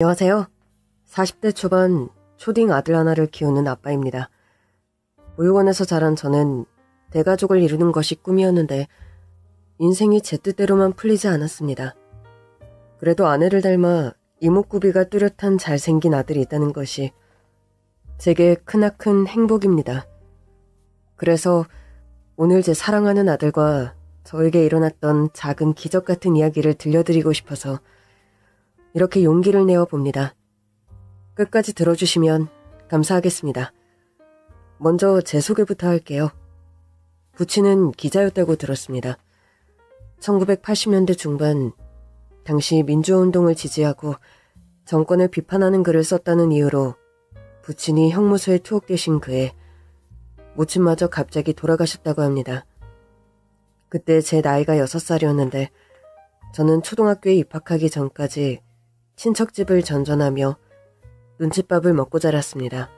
안녕하세요. 40대 초반 초딩 아들 하나를 키우는 아빠입니다. 보육원에서 자란 저는 대가족을 이루는 것이 꿈이었는데 인생이 제 뜻대로만 풀리지 않았습니다. 그래도 아내를 닮아 이목구비가 뚜렷한 잘생긴 아들이 있다는 것이 제게 크나큰 행복입니다. 그래서 오늘 제 사랑하는 아들과 저에게 일어났던 작은 기적 같은 이야기를 들려드리고 싶어서 이렇게 용기를 내어 봅니다. 끝까지 들어주시면 감사하겠습니다. 먼저 제 소개부터 할게요. 부친은 기자였다고 들었습니다. 1980년대 중반 당시 민주화운동을 지지하고 정권을 비판하는 글을 썼다는 이유로 부친이 형무소에 투옥되신 그해 모친마저 갑자기 돌아가셨다고 합니다. 그때 제 나이가 6살이었는데 저는 초등학교에 입학하기 전까지 친척집을 전전하며 눈칫밥을 먹고 자랐습니다.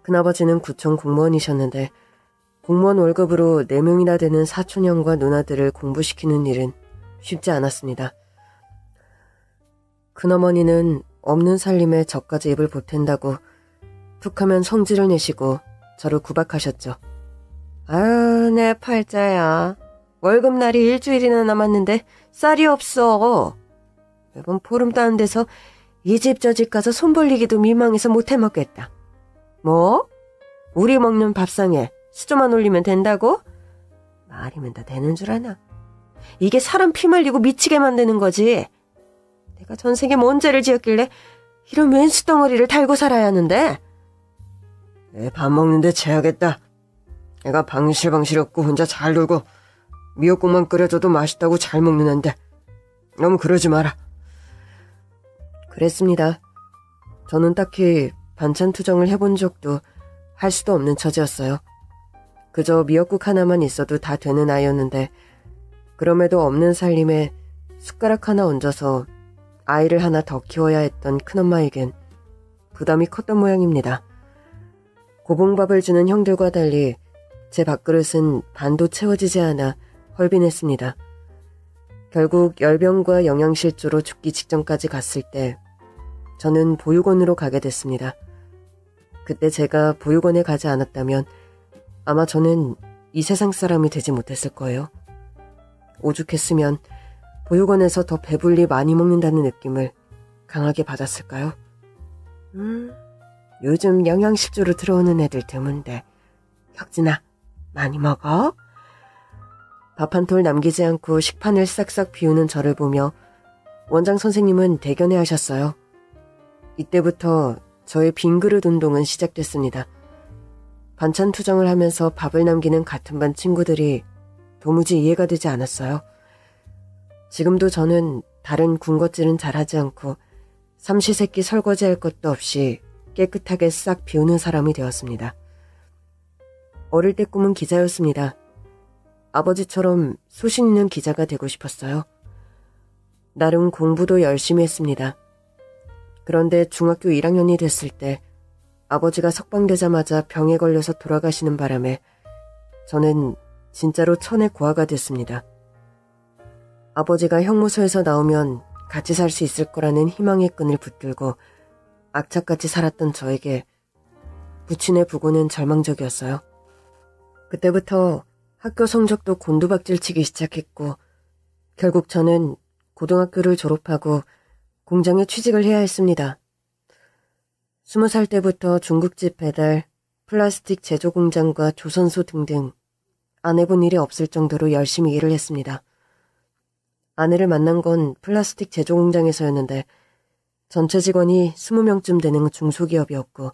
큰아버지는 구청 공무원이셨는데 공무원 월급으로 4명이나 되는 사촌형과 누나들을 공부시키는 일은 쉽지 않았습니다. 큰어머니는 없는 살림에 저까지 입을 보탠다고 툭하면 성질을 내시고 저를 구박하셨죠. 아유, 내 팔자야. 월급날이 일주일이나 남았는데 쌀이 없어. 매번 보름 따는 데서 이 집 저 집 가서 손 벌리기도 민망해서 못 해먹겠다. 뭐? 우리 먹는 밥상에 수저만 올리면 된다고? 말이면 다 되는 줄 아나? 이게 사람 피 말리고 미치게 만드는 거지. 내가 전생에 뭔 죄를 지었길래 이런 왼수 덩어리를 달고 살아야 하는데? 내 밥 먹는데 죄하겠다. 애가 방실방실 없고 혼자 잘 놀고 미역국만 끓여줘도 맛있다고 잘 먹는 앤데 너무 그러지 마라. 그랬습니다. 저는 딱히 반찬 투정을 해본 적도 할 수도 없는 처지였어요. 그저 미역국 하나만 있어도 다 되는 아이였는데 그럼에도 없는 살림에 숟가락 하나 얹어서 아이를 하나 더 키워야 했던 큰엄마에겐 부담이 컸던 모양입니다. 고봉밥을 주는 형들과 달리 제 밥그릇은 반도 채워지지 않아 헐빈했습니다. 결국 열병과 영양실조로 죽기 직전까지 갔을 때 저는 보육원으로 가게 됐습니다. 그때 제가 보육원에 가지 않았다면 아마 저는 이 세상 사람이 되지 못했을 거예요. 오죽했으면 보육원에서 더 배불리 많이 먹는다는 느낌을 강하게 받았을까요? 요즘 영양실조로 들어오는 애들 드문데 혁진아, 많이 먹어? 밥 한 톨 남기지 않고 식판을 싹싹 비우는 저를 보며 원장 선생님은 대견해 하셨어요. 이때부터 저의 빈 그릇 운동은 시작됐습니다. 반찬 투정을 하면서 밥을 남기는 같은 반 친구들이 도무지 이해가 되지 않았어요. 지금도 저는 다른 군것질은 잘하지 않고 삼시세끼 설거지할 것도 없이 깨끗하게 싹 비우는 사람이 되었습니다. 어릴 때 꿈은 기자였습니다. 아버지처럼 소신 있는 기자가 되고 싶었어요. 나름 공부도 열심히 했습니다. 그런데 중학교 1학년이 됐을 때 아버지가 석방되자마자 병에 걸려서 돌아가시는 바람에 저는 진짜로 천의 고아가 됐습니다. 아버지가 형무소에서 나오면 같이 살 수 있을 거라는 희망의 끈을 붙들고 악착같이 살았던 저에게 부친의 부고는 절망적이었어요. 그때부터 학교 성적도 곤두박질치기 시작했고 결국 저는 고등학교를 졸업하고 공장에 취직을 해야 했습니다. 20살 때부터 중국집 배달, 플라스틱 제조 공장과 조선소 등등 안 해본 일이 없을 정도로 열심히 일을 했습니다. 아내를 만난 건 플라스틱 제조 공장에서였는데 전체 직원이 20명쯤 되는 중소기업이었고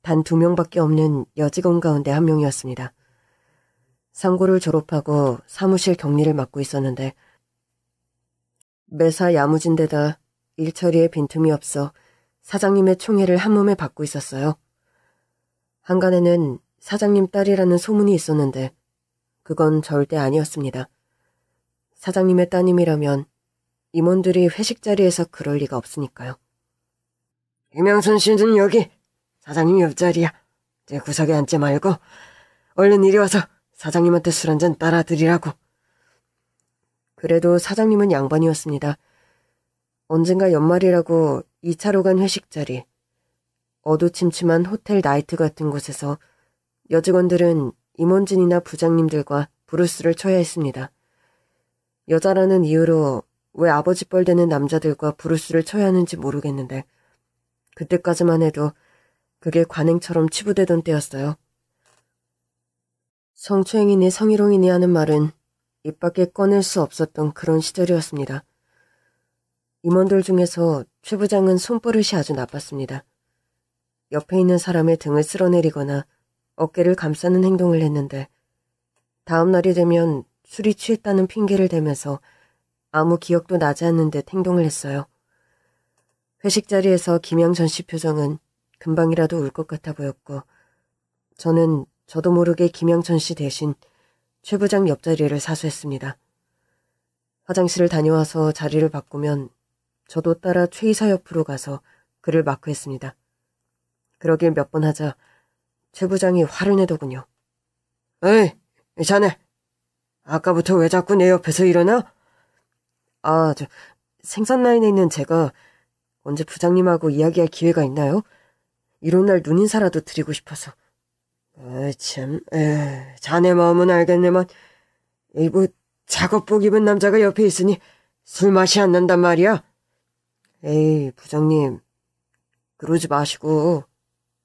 단 2명밖에 없는 여직원 가운데 1명이었습니다. 상고를 졸업하고 사무실 격리를 맡고 있었는데 매사 야무진데다 일처리에 빈틈이 없어 사장님의 총애를 한몸에 받고 있었어요. 한간에는 사장님 딸이라는 소문이 있었는데 그건 절대 아니었습니다. 사장님의 따님이라면 임원들이 회식 자리에서 그럴 리가 없으니까요. 유명순 씨는 여기, 사장님 옆자리야. 제 구석에 앉지 말고 얼른 이리 와서 사장님한테 술 한잔 따라 드리라고. 그래도 사장님은 양반이었습니다. 언젠가 연말이라고 2차로 간 회식 자리. 어두침침한 호텔 나이트 같은 곳에서 여직원들은 임원진이나 부장님들과 브루스를 쳐야 했습니다. 여자라는 이유로 왜 아버지 뻘 되는 남자들과 브루스를 쳐야 하는지 모르겠는데 그때까지만 해도 그게 관행처럼 치부되던 때였어요. 성추행이니 성희롱이니 하는 말은 입 밖에 꺼낼 수 없었던 그런 시절이었습니다. 임원들 중에서 최 부장은 손버릇이 아주 나빴습니다. 옆에 있는 사람의 등을 쓸어내리거나 어깨를 감싸는 행동을 했는데 다음 날이 되면 술이 취했다는 핑계를 대면서 아무 기억도 나지 않는 듯 행동을 했어요. 회식 자리에서 김양전 씨 표정은 금방이라도 울 것 같아 보였고 저는 저도 모르게 김양천 씨 대신 최 부장 옆자리를 사수했습니다. 화장실을 다녀와서 자리를 바꾸면 저도 따라 최 이사 옆으로 가서 그를 마크했습니다. 그러길 몇 번 하자 최 부장이 화를 내더군요. 에이, 자네. 아까부터 왜 자꾸 내 옆에서 일어나? 생산 라인에 있는 제가 언제 부장님하고 이야기할 기회가 있나요? 이런 날 눈인사라도 드리고 싶어서. 자네 마음은 알겠네만 작업복 입은 남자가 옆에 있으니 술 맛이 안 난단 말이야. 에이, 부장님, 그러지 마시고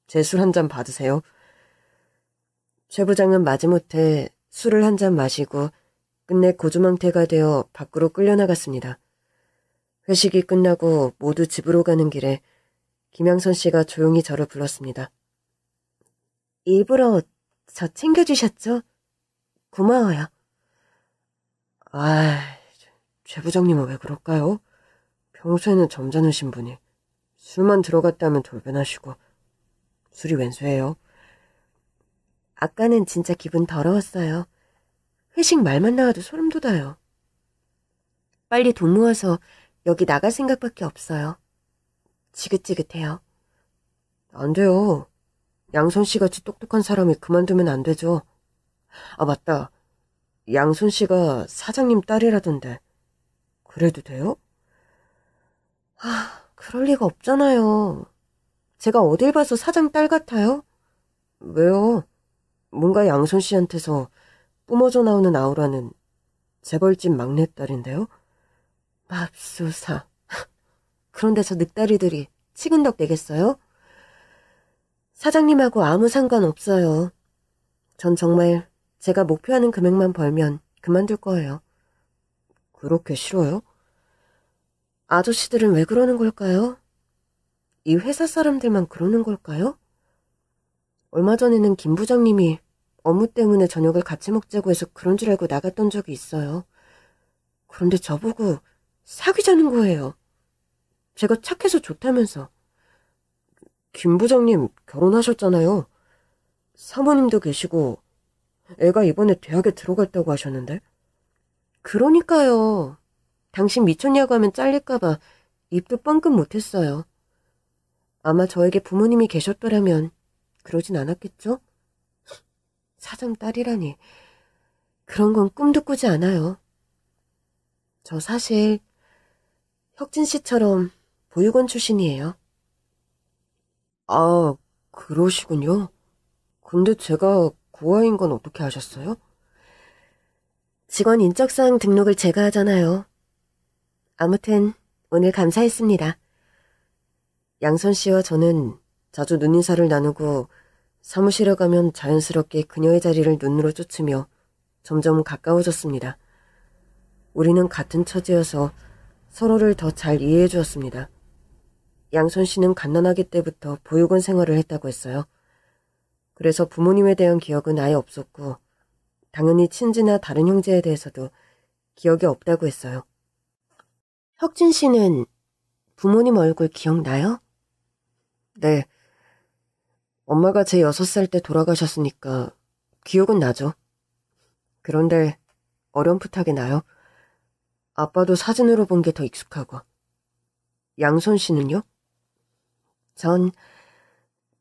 제 술 한 잔 받으세요. 최 부장은 마지못해 술을 한 잔 마시고 끝내 고주망태가 되어 밖으로 끌려나갔습니다. 회식이 끝나고 모두 집으로 가는 길에 김양선 씨가 조용히 저를 불렀습니다. 일부러 저 챙겨주셨죠? 고마워요. 최 부장님은 왜 그럴까요? 평소에는 점잖으신 분이 술만 들어갔다면 돌변하시고 술이 웬수예요? 아까는 진짜 기분 더러웠어요. 회식 말만 나와도 소름 돋아요. 빨리 돈 모아서 여기 나갈 생각밖에 없어요. 지긋지긋해요. 안 돼요. 양손 씨같이 똑똑한 사람이 그만두면 안 되죠. 맞다. 양손 씨가 사장님 딸이라던데. 그래도 돼요? 그럴 리가 없잖아요. 제가 어딜 봐서 사장 딸 같아요? 왜요? 뭔가 양손 씨한테서 뿜어져 나오는 아우라는 재벌집 막내딸인데요? 맙소사. 그런데 저 늑다리들이 치근덕 내겠어요? 사장님하고 아무 상관없어요. 전 정말 제가 목표하는 금액만 벌면 그만둘 거예요. 그렇게 싫어요? 아저씨들은 왜 그러는 걸까요? 이 회사 사람들만 그러는 걸까요? 얼마 전에는 김 부장님이 업무 때문에 저녁을 같이 먹자고 해서 그런 줄 알고 나갔던 적이 있어요. 그런데 저보고 사귀자는 거예요. 제가 착해서 좋다면서. 김 부장님 결혼하셨잖아요. 사모님도 계시고 애가 이번에 대학에 들어갔다고 하셨는데. 그러니까요. 당신 미쳤냐고 하면 잘릴까봐 입도 뻥끗 못했어요. 아마 저에게 부모님이 계셨더라면 그러진 않았겠죠? 사장 딸이라니. 그런 건 꿈도 꾸지 않아요. 저 사실 혁진 씨처럼 보육원 출신이에요. 그러시군요. 근데 제가 고아인 건 어떻게 아셨어요? 직원 인적사항 등록을 제가 하잖아요. 아무튼 오늘 감사했습니다. 양선 씨와 저는 자주 눈인사를 나누고 사무실에 가면 자연스럽게 그녀의 자리를 눈으로 쫓으며 점점 가까워졌습니다. 우리는 같은 처지여서 서로를 더 잘 이해해 주었습니다. 양선 씨는 갓난아기 때부터 보육원 생활을 했다고 했어요. 그래서 부모님에 대한 기억은 아예 없었고 당연히 친지나 다른 형제에 대해서도 기억이 없다고 했어요. 혁진 씨는 부모님 얼굴 기억나요? 네. 엄마가 제 6살 때 돌아가셨으니까 기억은 나죠. 그런데 어렴풋하게 나요. 아빠도 사진으로 본 게 더 익숙하고. 양손 씨는요? 전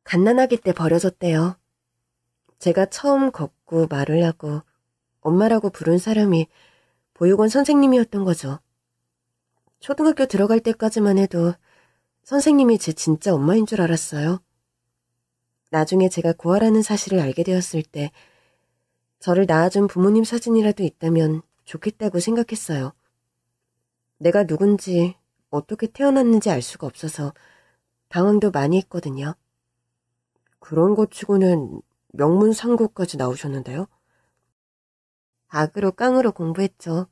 갓난아기 때 버려졌대요. 제가 처음 걷고 말을 하고 엄마라고 부른 사람이 보육원 선생님이었던 거죠. 초등학교 들어갈 때까지만 해도 선생님이 제 진짜 엄마인 줄 알았어요. 나중에 제가 고아라는 사실을 알게 되었을 때 저를 낳아준 부모님 사진이라도 있다면 좋겠다고 생각했어요. 내가 누군지 어떻게 태어났는지 알 수가 없어서 당황도 많이 했거든요. 그런 것 치고는 명문상고까지 나오셨는데요. 악으로 깡으로 공부했죠.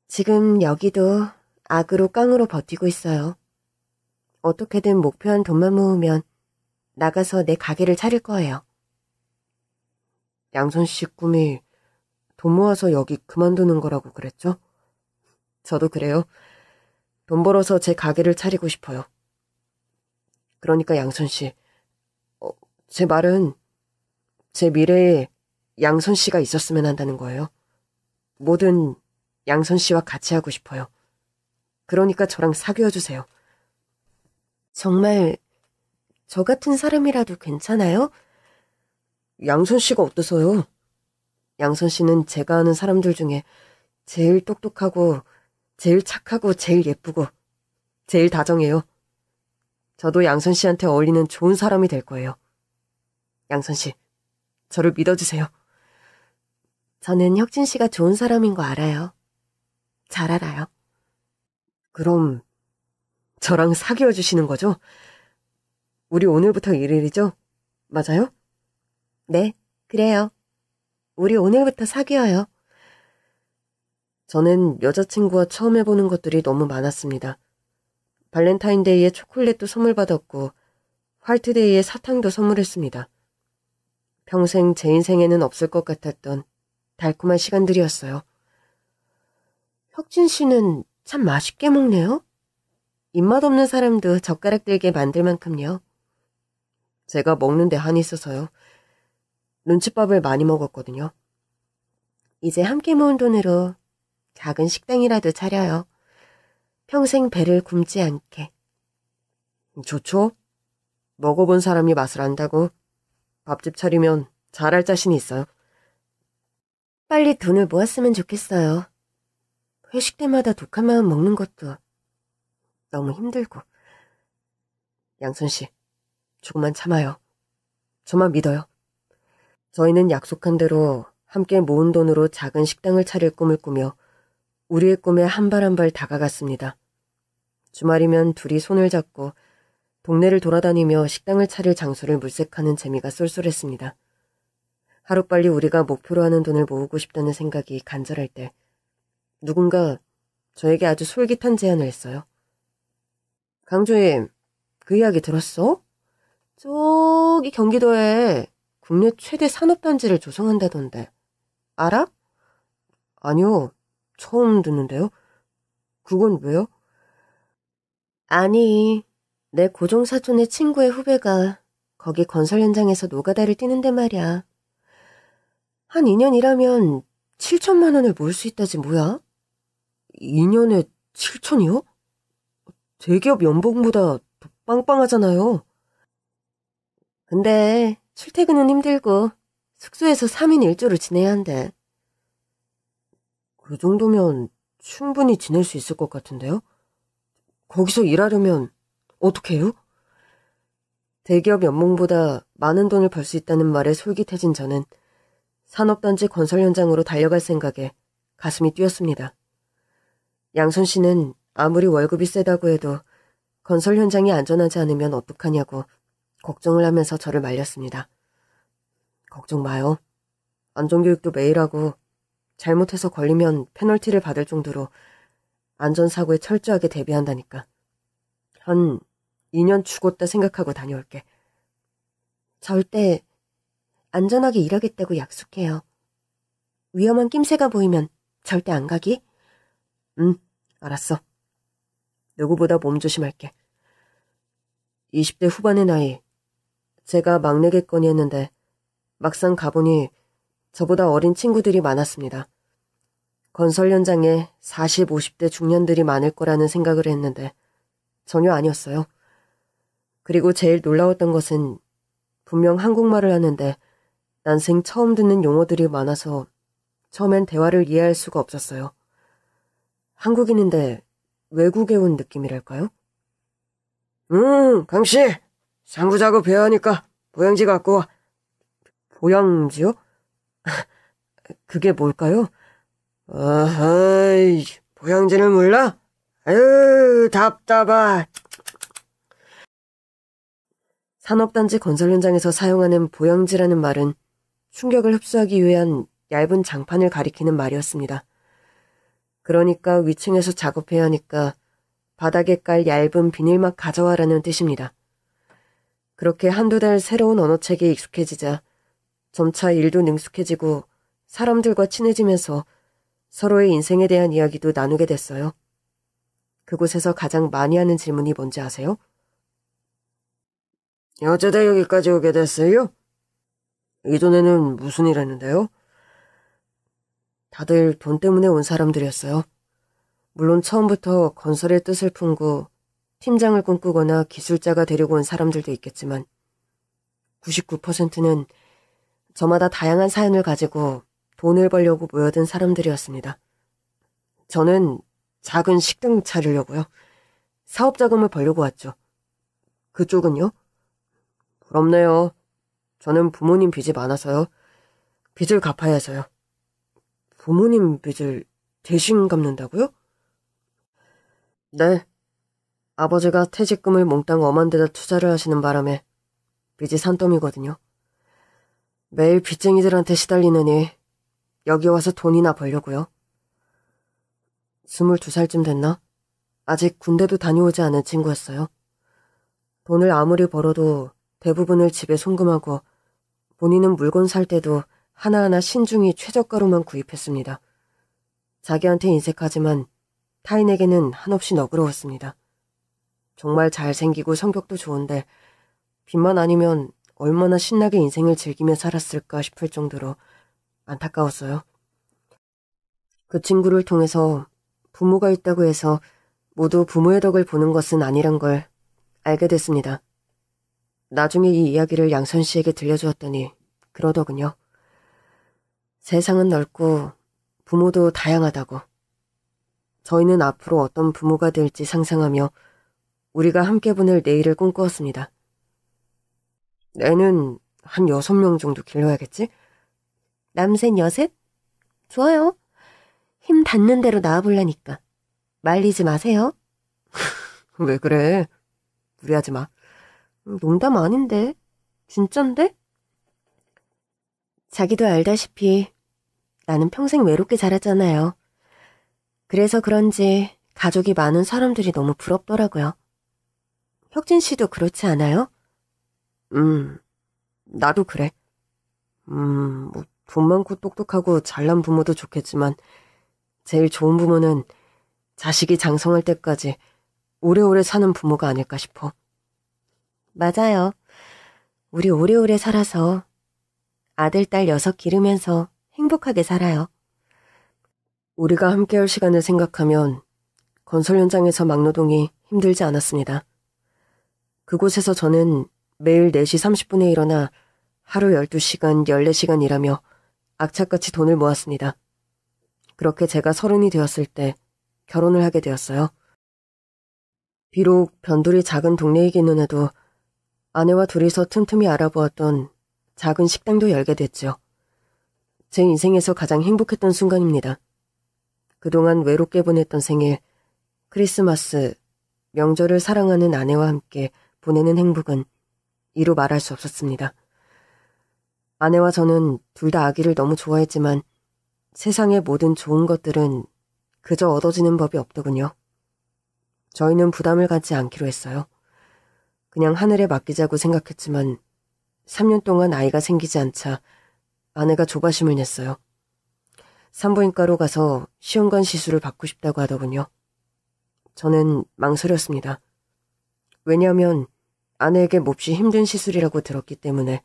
지금 여기도 악으로 깡으로 버티고 있어요. 어떻게든 목표한 돈만 모으면 나가서 내 가게를 차릴 거예요. 양선 씨 꿈이 돈 모아서 여기 그만두는 거라고 그랬죠? 저도 그래요. 돈 벌어서 제 가게를 차리고 싶어요. 그러니까 양선 씨, 제 말은 제 미래에 양선 씨가 있었으면 한다는 거예요. 뭐든 양선 씨와 같이 하고 싶어요. 그러니까 저랑 사귀어 주세요. 정말 저 같은 사람이라도 괜찮아요? 양선 씨가 어때서요? 양선 씨는 제가 아는 사람들 중에 제일 똑똑하고 제일 착하고 제일 예쁘고 제일 다정해요. 저도 양선 씨한테 어울리는 좋은 사람이 될 거예요. 양선 씨, 저를 믿어주세요. 저는 혁진 씨가 좋은 사람인 거 알아요. 잘 알아요. 그럼 저랑 사귀어 주시는 거죠? 우리 오늘부터 1일이죠? 맞아요? 네, 그래요. 우리 오늘부터 사귀어요. 저는 여자친구와 처음 해보는 것들이 너무 많았습니다. 발렌타인데이에 초콜릿도 선물 받았고 화이트데이에 사탕도 선물했습니다. 평생 제 인생에는 없을 것 같았던 달콤한 시간들이었어요. 혁진 씨는 참 맛있게 먹네요. 입맛 없는 사람도 젓가락 들게 만들 만큼요. 제가 먹는데 한이 있어서요. 눈칫밥을 많이 먹었거든요. 이제 함께 모은 돈으로 작은 식당이라도 차려요. 평생 배를 굶지 않게. 좋죠? 먹어본 사람이 맛을 안다고. 밥집 차리면 잘할 자신이 있어요. 빨리 돈을 모았으면 좋겠어요. 회식 때마다 독한 마음 먹는 것도 너무 힘들고. 양선 씨, 조금만 참아요. 저만 믿어요. 저희는 약속한 대로 함께 모은 돈으로 작은 식당을 차릴 꿈을 꾸며 우리의 꿈에 한 발 한 발 다가갔습니다. 주말이면 둘이 손을 잡고 동네를 돌아다니며 식당을 차릴 장소를 물색하는 재미가 쏠쏠했습니다. 하루빨리 우리가 목표로 하는 돈을 모으고 싶다는 생각이 간절할 때 누군가 저에게 아주 솔깃한 제안을 했어요. 강주임, 그 이야기 들었어? 저기 경기도에 국내 최대 산업단지를 조성한다던데. 알아? 아니요, 처음 듣는데요. 그건 왜요? 아니, 내 고종사촌의 친구의 후배가 거기 건설 현장에서 노가다를 뛰는데 말이야. 한 2년 일하면 7천만 원을 모을 수 있다지 뭐야? 2년에 7천이요? 대기업 연봉보다 더 빵빵하잖아요. 근데 출퇴근은 힘들고 숙소에서 3인 1조를 지내야 한대. 그 정도면 충분히 지낼 수 있을 것 같은데요? 거기서 일하려면 어떻게 해요? 대기업 연봉보다 많은 돈을 벌 수 있다는 말에 솔깃해진 저는 산업단지 건설 현장으로 달려갈 생각에 가슴이 뛰었습니다. 양선 씨는 아무리 월급이 세다고 해도 건설 현장이 안전하지 않으면 어떡하냐고 걱정을 하면서 저를 말렸습니다. 걱정 마요. 안전교육도 매일 하고 잘못해서 걸리면 페널티를 받을 정도로 안전사고에 철저하게 대비한다니까. 한 2년 죽었다 생각하고 다녀올게. 절대 안전하게 일하겠다고 약속해요. 위험한 낌새가 보이면 절대 안 가기? 알았어. 누구보다 몸 조심할게. 20대 후반의 나이. 제가 막내겠거니 했는데 막상 가보니 저보다 어린 친구들이 많았습니다. 건설 현장에 40, 50대 중년들이 많을 거라는 생각을 했는데 전혀 아니었어요. 그리고 제일 놀라웠던 것은 분명 한국말을 하는데 난생 처음 듣는 용어들이 많아서 처음엔 대화를 이해할 수가 없었어요. 한국인인데 외국에 온 느낌이랄까요? 강씨! 상부 작업해야 하니까 보양지 갖고 와. 보양지요? 그게 뭘까요? 아하이, 보양지를 몰라? 아유, 답답하. 산업단지 건설 현장에서 사용하는 보양지라는 말은 충격을 흡수하기 위한 얇은 장판을 가리키는 말이었습니다. 그러니까 위층에서 작업해야 하니까 바닥에 깔 얇은 비닐막 가져와라는 뜻입니다. 그렇게 한두 달 새로운 언어책에 익숙해지자 점차 일도 능숙해지고 사람들과 친해지면서 서로의 인생에 대한 이야기도 나누게 됐어요. 그곳에서 가장 많이 하는 질문이 뭔지 아세요? 어쩌다 여기까지 오게 됐어요? 이전에는 무슨 일 했는데요? 다들 돈 때문에 온 사람들이었어요. 물론 처음부터 건설의 뜻을 품고 팀장을 꿈꾸거나 기술자가 되려고 온 사람들도 있겠지만 99%는 저마다 다양한 사연을 가지고 돈을 벌려고 모여든 사람들이었습니다. 저는 작은 식당 차리려고요. 사업 자금을 벌려고 왔죠. 그쪽은요? 부럽네요. 저는 부모님 빚이 많아서요. 빚을 갚아야 해서요. 부모님 빚을 대신 갚는다고요? 네. 아버지가 퇴직금을 몽땅 엄한 데다 투자를 하시는 바람에 빚이 산더미거든요. 매일 빚쟁이들한테 시달리느니 여기 와서 돈이나 벌려고요. 22살쯤 됐나? 아직 군대도 다녀오지 않은 친구였어요. 돈을 아무리 벌어도 대부분을 집에 송금하고 본인은 물건 살 때도 하나하나 신중히 최저가로만 구입했습니다. 자기한테 인색하지만 타인에게는 한없이 너그러웠습니다. 정말 잘생기고 성격도 좋은데 빚만 아니면 얼마나 신나게 인생을 즐기며 살았을까 싶을 정도로 안타까웠어요. 그 친구를 통해서 부모가 있다고 해서 모두 부모의 덕을 보는 것은 아니란 걸 알게 됐습니다. 나중에 이 이야기를 양선 씨에게 들려주었더니 그러더군요. 세상은 넓고 부모도 다양하다고. 저희는 앞으로 어떤 부모가 될지 상상하며 우리가 함께 보낼 내일을 꿈꾸었습니다. 애는 한 6명 정도 길러야겠지? 남셋 여셋? 좋아요. 힘 닿는 대로 낳아보려니까. 말리지 마세요. 왜 그래? 무리하지 마. 농담 아닌데. 진짠데? 자기도 알다시피 나는 평생 외롭게 자랐잖아요. 그래서 그런지 가족이 많은 사람들이 너무 부럽더라고요. 혁진 씨도 그렇지 않아요? 나도 그래. 뭐 돈 많고 똑똑하고 잘난 부모도 좋겠지만 제일 좋은 부모는 자식이 장성할 때까지 오래오래 사는 부모가 아닐까 싶어. 맞아요. 우리 오래오래 살아서 아들, 딸 6 기르면서 행복하게 살아요. 우리가 함께할 시간을 생각하면 건설 현장에서 막노동이 힘들지 않았습니다. 그곳에서 저는 매일 4시 30분에 일어나 하루 12시간, 14시간 일하며 악착같이 돈을 모았습니다. 그렇게 제가 30이 되었을 때 결혼을 하게 되었어요. 비록 변두리 작은 동네이기는 해도 아내와 둘이서 틈틈이 알아보았던 작은 식당도 열게 됐죠. 제 인생에서 가장 행복했던 순간입니다. 그동안 외롭게 보냈던 생일, 크리스마스, 명절을 사랑하는 아내와 함께 보내는 행복은 이루 말할 수 없었습니다. 아내와 저는 둘 다 아기를 너무 좋아했지만 세상의 모든 좋은 것들은 그저 얻어지는 법이 없더군요. 저희는 부담을 갖지 않기로 했어요. 그냥 하늘에 맡기자고 생각했지만 3년 동안 아이가 생기지 않자 아내가 조바심을 냈어요. 산부인과로 가서 시험관 시술을 받고 싶다고 하더군요. 저는 망설였습니다. 왜냐하면 아내에게 몹시 힘든 시술이라고 들었기 때문에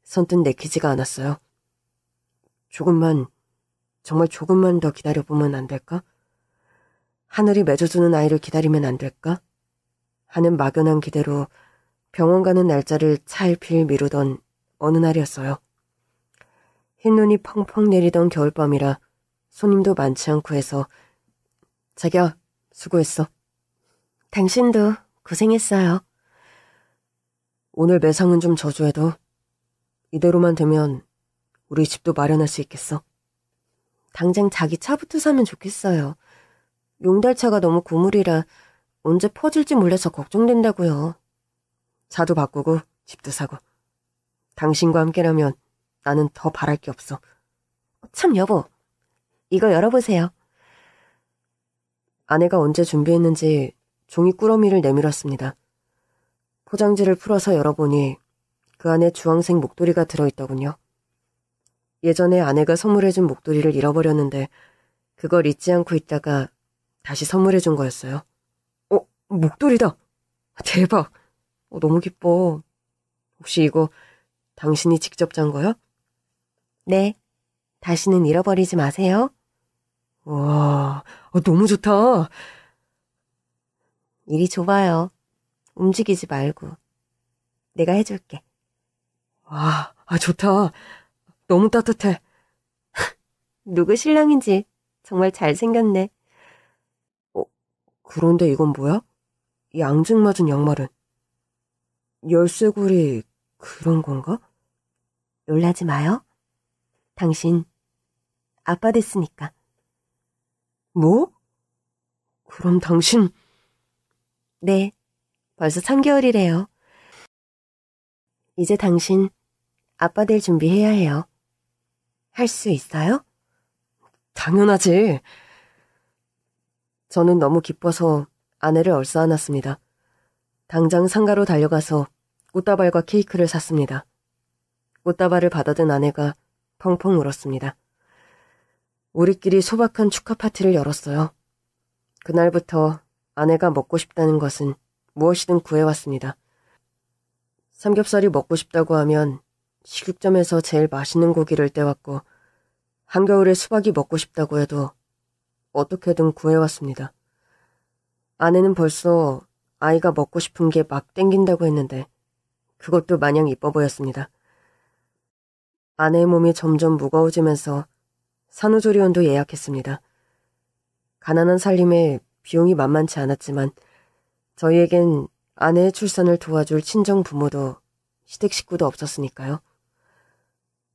선뜻 내키지가 않았어요. 정말 조금만 더 기다려보면 안 될까? 하늘이 맺어주는 아이를 기다리면 안 될까? 하는 막연한 기대로 병원 가는 날짜를 차일피일 미루던 어느 날이었어요. 흰눈이 펑펑 내리던 겨울밤이라 손님도 많지 않고 해서 자기야, 수고했어. 당신도 고생했어요. 오늘 매상은 좀 저조해도 이대로만 되면 우리 집도 마련할 수 있겠어. 당장 자기 차부터 사면 좋겠어요. 용달차가 너무 고물이라 언제 퍼질지 몰라서 걱정된다고요. 차도 바꾸고 집도 사고. 당신과 함께라면 나는 더 바랄 게 없어. 참 여보, 이거 열어보세요. 아내가 언제 준비했는지 종이 꾸러미를 내밀었습니다. 포장지를 풀어서 열어보니 그 안에 주황색 목도리가 들어있더군요. 예전에 아내가 선물해준 목도리를 잃어버렸는데 그걸 잊지 않고 있다가 다시 선물해준 거였어요. 목도리다. 대박. 너무 기뻐. 혹시 이거 당신이 직접 짠 거야? 네. 다시는 잃어버리지 마세요. 와, 너무 좋다. 이리 줘봐요. 움직이지 말고. 내가 해줄게. 와, 좋다. 너무 따뜻해. 누구 신랑인지 정말 잘생겼네. 그런데 이건 뭐야? 이 앙증맞은 양말은. 열쇠고리 그런 건가? 놀라지 마요. 당신 아빠 됐으니까. 뭐? 그럼 당신... 네, 벌써 3개월이래요. 이제 당신 아빠 될 준비해야 해요. 할 수 있어요? 당연하지. 저는 너무 기뻐서 아내를 얼싸안았습니다. 당장 상가로 달려가서 꽃다발과 케이크를 샀습니다. 꽃다발을 받아든 아내가 펑펑 울었습니다. 우리끼리 소박한 축하 파티를 열었어요. 그날부터 아내가 먹고 싶다는 것은 무엇이든 구해왔습니다. 삼겹살이 먹고 싶다고 하면 식육점에서 제일 맛있는 고기를 떼왔고, 한겨울에 수박이 먹고 싶다고 해도 어떻게든 구해왔습니다. 아내는 벌써 아이가 먹고 싶은 게 막 땡긴다고 했는데 그것도 마냥 이뻐 보였습니다. 아내의 몸이 점점 무거워지면서 산후조리원도 예약했습니다. 가난한 살림에 비용이 만만치 않았지만 저희에겐 아내의 출산을 도와줄 친정 부모도 시댁 식구도 없었으니까요.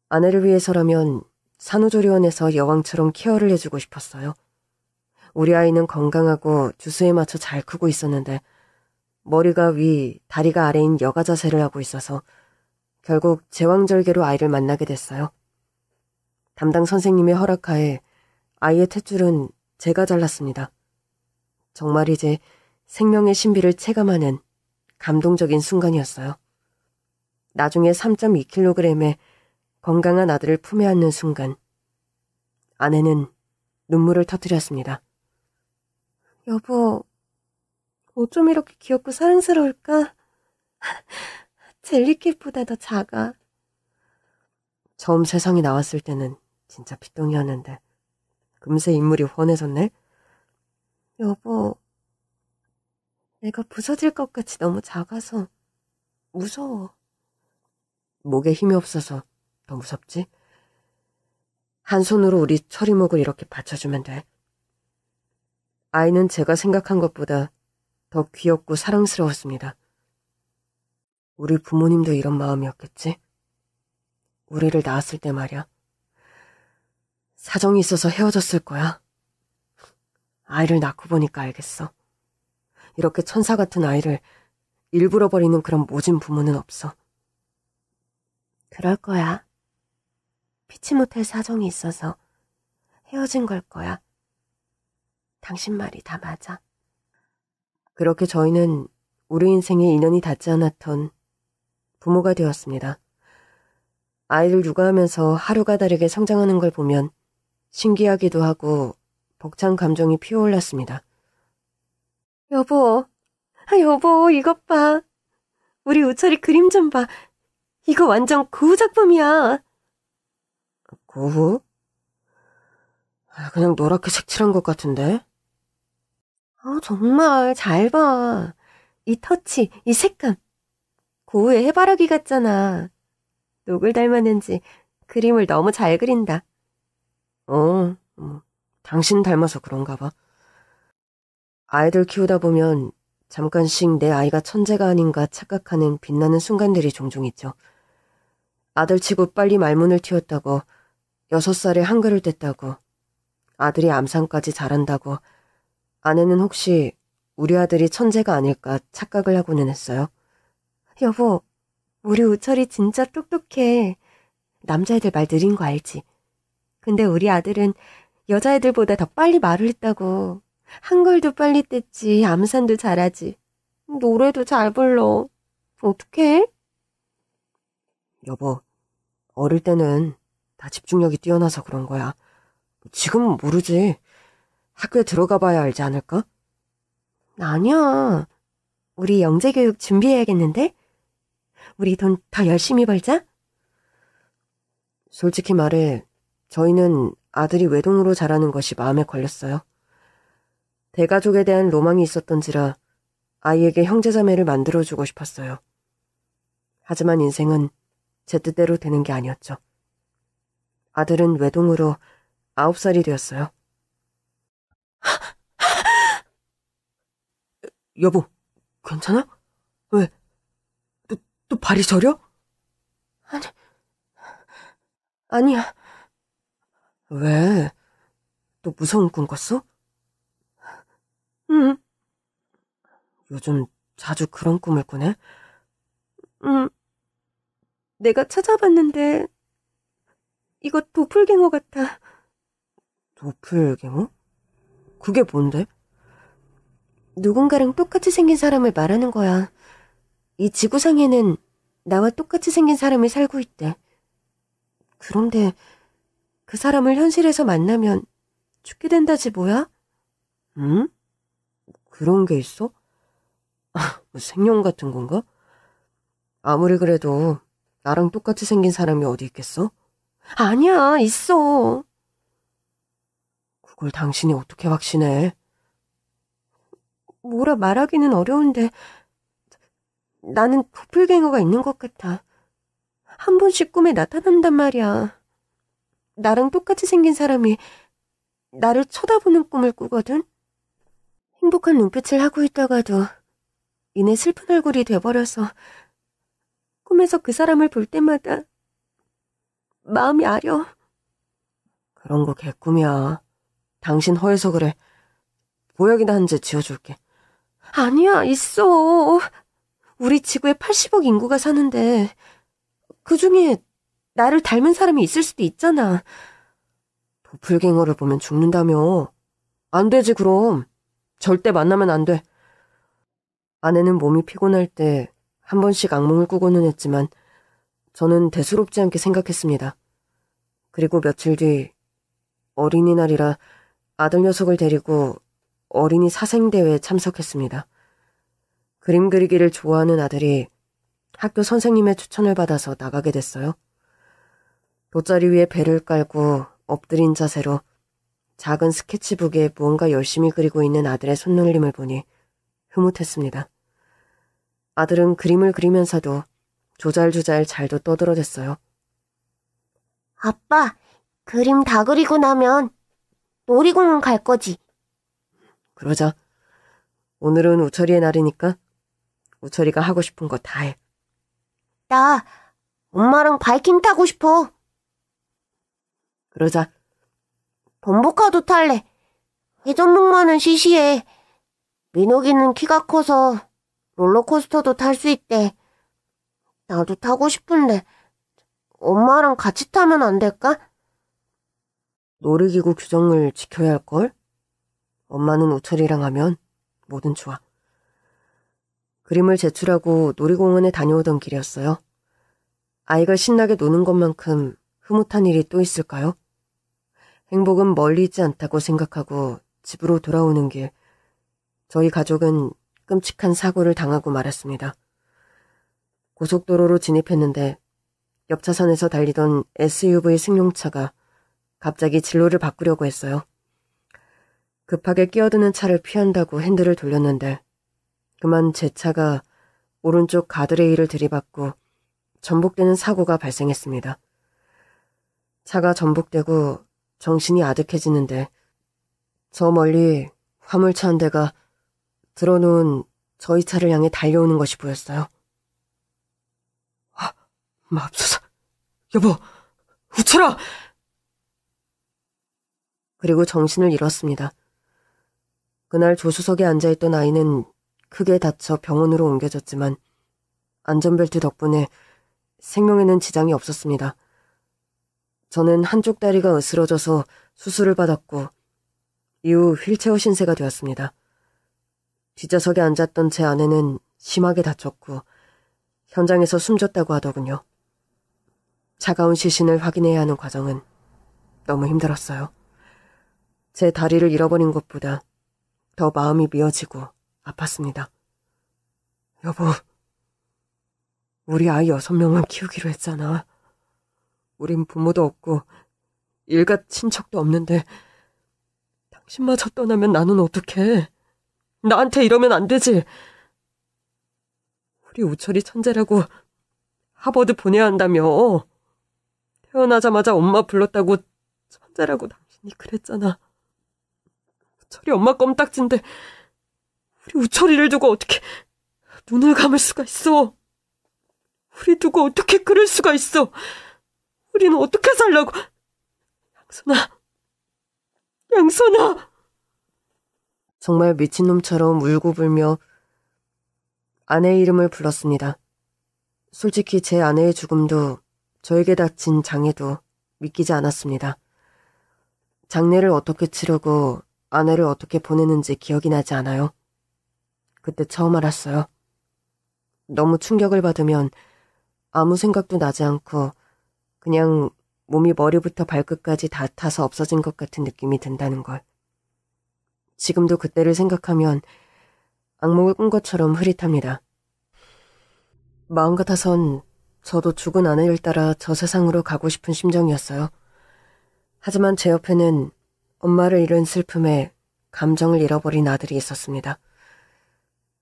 아내를 위해서라면 산후조리원에서 여왕처럼 케어를 해주고 싶었어요. 우리 아이는 건강하고 주수에 맞춰 잘 크고 있었는데 머리가 위, 다리가 아래인 여가 자세를 하고 있어서 결국 제왕절개로 아이를 만나게 됐어요. 담당 선생님의 허락하에 아이의 탯줄은 제가 잘랐습니다. 정말 이제 생명의 신비를 체감하는 감동적인 순간이었어요. 나중에 3.2kg의 건강한 아들을 품에 안는 순간 아내는 눈물을 터뜨렸습니다. 여보, 어쩜 이렇게 귀엽고 사랑스러울까? 젤리캣보다 더 작아. 처음 세상에 나왔을 때는 진짜 피똥이었는데 금세 인물이 훤해졌네. 여보, 내가 부서질 것 같이 너무 작아서 무서워. 목에 힘이 없어서 더 무섭지? 한 손으로 우리 처리목을 이렇게 받쳐주면 돼. 아이는 제가 생각한 것보다 더 귀엽고 사랑스러웠습니다. 우리 부모님도 이런 마음이었겠지? 우리를 낳았을 때 말이야. 사정이 있어서 헤어졌을 거야. 아이를 낳고 보니까 알겠어. 이렇게 천사 같은 아이를 일부러 버리는 그런 모진 부모는 없어. 그럴 거야. 피치 못할 사정이 있어서 헤어진 걸 거야. 당신 말이 다 맞아. 그렇게 저희는 우리 인생에 인연이 닿지 않았던 부모가 되었습니다. 아이를 육아하면서 하루가 다르게 성장하는 걸 보면 신기하기도 하고 벅찬 감정이 피어올랐습니다. 여보, 여보, 이것 봐. 우리 우철이 그림 좀 봐. 이거 완전 고흐 작품이야. 고흐? 그냥 노랗게 색칠한 것 같은데? 정말 잘 봐. 이 터치, 이 색감. 고흐의 해바라기 같잖아. 누굴 닮았는지 그림을 너무 잘 그린다. 당신 닮아서 그런가 봐. 아이들 키우다 보면 잠깐씩 내 아이가 천재가 아닌가 착각하는 빛나는 순간들이 종종 있죠. 아들치고 빨리 말문을 틔웠다고, 6살에 한글을 뗐다고, 아들이 암산까지 잘한다고, 아내는 혹시 우리 아들이 천재가 아닐까 착각을 하고는 했어요. 여보, 우리 우철이 진짜 똑똑해. 남자애들 말 느린 거 알지? 근데 우리 아들은 여자애들보다 더 빨리 말을 했다고. 한글도 빨리 뗐지, 암산도 잘하지. 노래도 잘 불러. 어떡해? 여보, 어릴 때는 다 집중력이 뛰어나서 그런 거야. 지금은 모르지. 학교에 들어가 봐야 알지 않을까? 아니야. 우리 영재교육 준비해야겠는데? 우리 돈 더 열심히 벌자? 솔직히 말해, 저희는 아들이 외동으로 자라는 것이 마음에 걸렸어요. 대가족에 대한 로망이 있었던지라 아이에게 형제자매를 만들어주고 싶었어요. 하지만 인생은 제 뜻대로 되는 게 아니었죠. 아들은 외동으로 9살이 되었어요. 여보, 괜찮아? 왜? 또 발이 저려? 아니야. 왜? 또 무서운 꿈 꿨어? 응. 요즘 자주 그런 꿈을 꾸네? 응. 내가 찾아봤는데 이거 도플갱어 같아. 도플갱어? 그게 뭔데? 누군가랑 똑같이 생긴 사람을 말하는 거야. 이 지구상에는 나와 똑같이 생긴 사람이 살고 있대. 그런데 그 사람을 현실에서 만나면 죽게 된다지 뭐야? 응? 그런 게 있어? 뭐 생룡 같은 건가? 아무리 그래도 나랑 똑같이 생긴 사람이 어디 있겠어? 아니야, 있어. 그걸 당신이 어떻게 확신해? 뭐라 말하기는 어려운데 나는 도플갱어가 있는 것 같아. 한 번씩 꿈에 나타난단 말이야. 나랑 똑같이 생긴 사람이 나를 쳐다보는 꿈을 꾸거든. 행복한 눈빛을 하고 있다가도 이내 슬픈 얼굴이 돼버려서 꿈에서 그 사람을 볼 때마다 마음이 아려. 그런 거 개꿈이야. 당신 허해서 그래. 보약이나 한 제 지어줄게. 아니야, 있어. 우리 지구에 80억 인구가 사는데 그중에 나를 닮은 사람이 있을 수도 있잖아. 도플갱어를 보면 죽는다며. 안 되지 그럼. 절대 만나면 안 돼. 아내는 몸이 피곤할 때 한 번씩 악몽을 꾸고는 했지만 저는 대수롭지 않게 생각했습니다. 그리고 며칠 뒤 어린이날이라 아들 녀석을 데리고 어린이 사생대회에 참석했습니다. 그림 그리기를 좋아하는 아들이 학교 선생님의 추천을 받아서 나가게 됐어요. 돗자리 위에 배를 깔고 엎드린 자세로 작은 스케치북에 무언가 열심히 그리고 있는 아들의 손놀림을 보니 흐뭇했습니다. 아들은 그림을 그리면서도 조잘조잘 잘도 떠들어댔어요. 아빠, 그림 다 그리고 나면 놀이공원 갈 거지? 그러자. 오늘은 우철이의 날이니까 우철이가 하고 싶은 거 다 해. 나 엄마랑 바이킹 타고 싶어. 그러자. 범벅카도 탈래. 회전목마는 시시해. 민호기는 키가 커서 롤러코스터도 탈 수 있대. 나도 타고 싶은데 엄마랑 같이 타면 안 될까? 놀이기구 규정을 지켜야 할걸? 엄마는 우철이랑 하면 뭐든 좋아. 그림을 제출하고 놀이공원에 다녀오던 길이었어요. 아이가 신나게 노는 것만큼 흐뭇한 일이 또 있을까요? 행복은 멀리 있지 않다고 생각하고 집으로 돌아오는 길, 저희 가족은 끔찍한 사고를 당하고 말았습니다. 고속도로로 진입했는데 옆 차선에서 달리던 SUV 승용차가 갑자기 진로를 바꾸려고 했어요. 급하게 끼어드는 차를 피한다고 핸들을 돌렸는데 그만 제 차가 오른쪽 가드레일을 들이받고 전복되는 사고가 발생했습니다. 차가 전복되고 정신이 아득해지는데 저 멀리 화물차 한 대가 들어놓은 저희 차를 향해 달려오는 것이 보였어요. 아, 맙소사. 여보, 우철아! 그리고 정신을 잃었습니다. 그날 조수석에 앉아있던 아이는 크게 다쳐 병원으로 옮겨졌지만 안전벨트 덕분에 생명에는 지장이 없었습니다. 저는 한쪽 다리가 으스러져서 수술을 받았고 이후 휠체어 신세가 되었습니다. 뒷좌석에 앉았던 제 아내는 심하게 다쳤고 현장에서 숨졌다고 하더군요. 차가운 시신을 확인해야 하는 과정은 너무 힘들었어요. 제 다리를 잃어버린 것보다 더 마음이 미어지고 아팠습니다. 여보, 우리 아이 6명만 키우기로 했잖아. 우린 부모도 없고 일가 친척도 없는데 당신마저 떠나면 나는 어떡해. 나한테 이러면 안 되지. 우리 우철이 천재라고 하버드 보내야 한다며. 태어나자마자 엄마 불렀다고 천재라고 당신이 그랬잖아. 우철이 엄마 껌딱지인데 우리 우철이를 두고 어떻게 눈을 감을 수가 있어. 우리 두고 어떻게 그럴 수가 있어. 우리는 어떻게 살라고. 양선아. 정말 미친놈처럼 울고불며 아내의 이름을 불렀습니다. 솔직히 제 아내의 죽음도 저에게 닥친 장애도 믿기지 않았습니다. 장례를 어떻게 치르고 아내를 어떻게 보내는지 기억이 나지 않아요. 그때 처음 알았어요. 너무 충격을 받으면 아무 생각도 나지 않고 그냥 몸이 머리부터 발끝까지 다 타서 없어진 것 같은 느낌이 든다는 걸. 지금도 그때를 생각하면 악몽을 꾼 것처럼 흐릿합니다. 마음 같아선 저도 죽은 아내를 따라 저 세상으로 가고 싶은 심정이었어요. 하지만 제 옆에는 엄마를 잃은 슬픔에 감정을 잃어버린 아들이 있었습니다.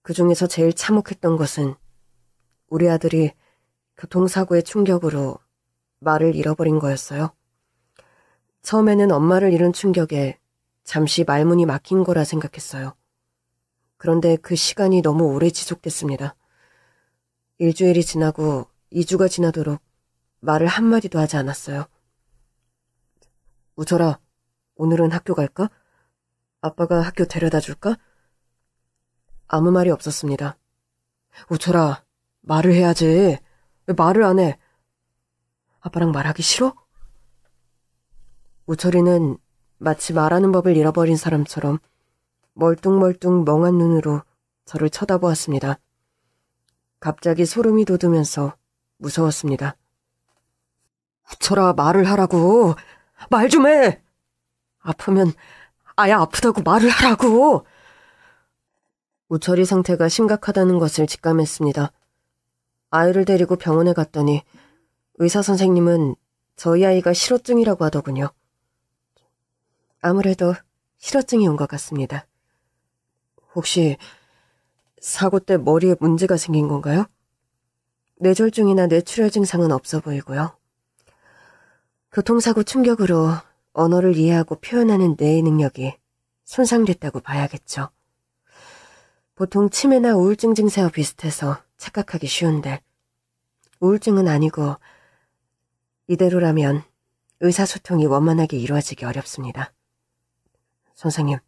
그 중에서 제일 참혹했던 것은 우리 아들이 교통사고의 충격으로 말을 잃어버린 거였어요. 처음에는 엄마를 잃은 충격에 잠시 말문이 막힌 거라 생각했어요. 그런데 그 시간이 너무 오래 지속됐습니다. 일주일이 지나고 2주가 지나도록 말을 한마디도 하지 않았어요. 우철아, 오늘은 학교 갈까? 아빠가 학교 데려다 줄까? 아무 말이 없었습니다. 우철아, 말을 해야지. 왜 말을 안 해? 아빠랑 말하기 싫어? 우철이는 마치 말하는 법을 잃어버린 사람처럼 멀뚱멀뚱 멍한 눈으로 저를 쳐다보았습니다. 갑자기 소름이 돋으면서 무서웠습니다. 우철아, 말을 하라고. 말 좀 해. 아프면 아야 아프다고 말을 하라고. 우철이 상태가 심각하다는 것을 직감했습니다. 아이를 데리고 병원에 갔더니 의사 선생님은 저희 아이가 실어증이라고 하더군요. 아무래도 실어증이 온 것 같습니다. 혹시 사고 때 머리에 문제가 생긴 건가요? 뇌졸중이나 뇌출혈 증상은 없어 보이고요. 교통사고 충격으로 언어를 이해하고 표현하는 뇌의 능력이 손상됐다고 봐야겠죠. 보통 치매나 우울증 증세와 비슷해서 착각하기 쉬운데 우울증은 아니고 이대로라면 의사소통이 원만하게 이루어지기 어렵습니다. 선생님,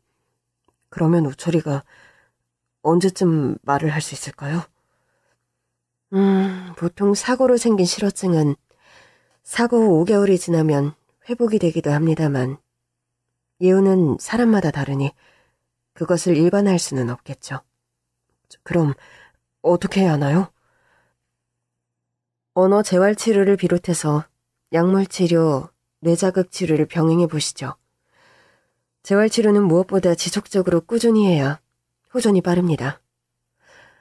그러면 우철이가 언제쯤 말을 할 수 있을까요? 보통 사고로 생긴 실어증은 사고 후 5개월이 지나면 회복이 되기도 합니다만 예후는 사람마다 다르니 그것을 일반화할 수는 없겠죠. 그럼 어떻게 해야 하나요? 언어 재활 치료를 비롯해서 약물 치료, 뇌자극 치료를 병행해 보시죠. 재활 치료는 무엇보다 지속적으로 꾸준히 해야 호전이 빠릅니다.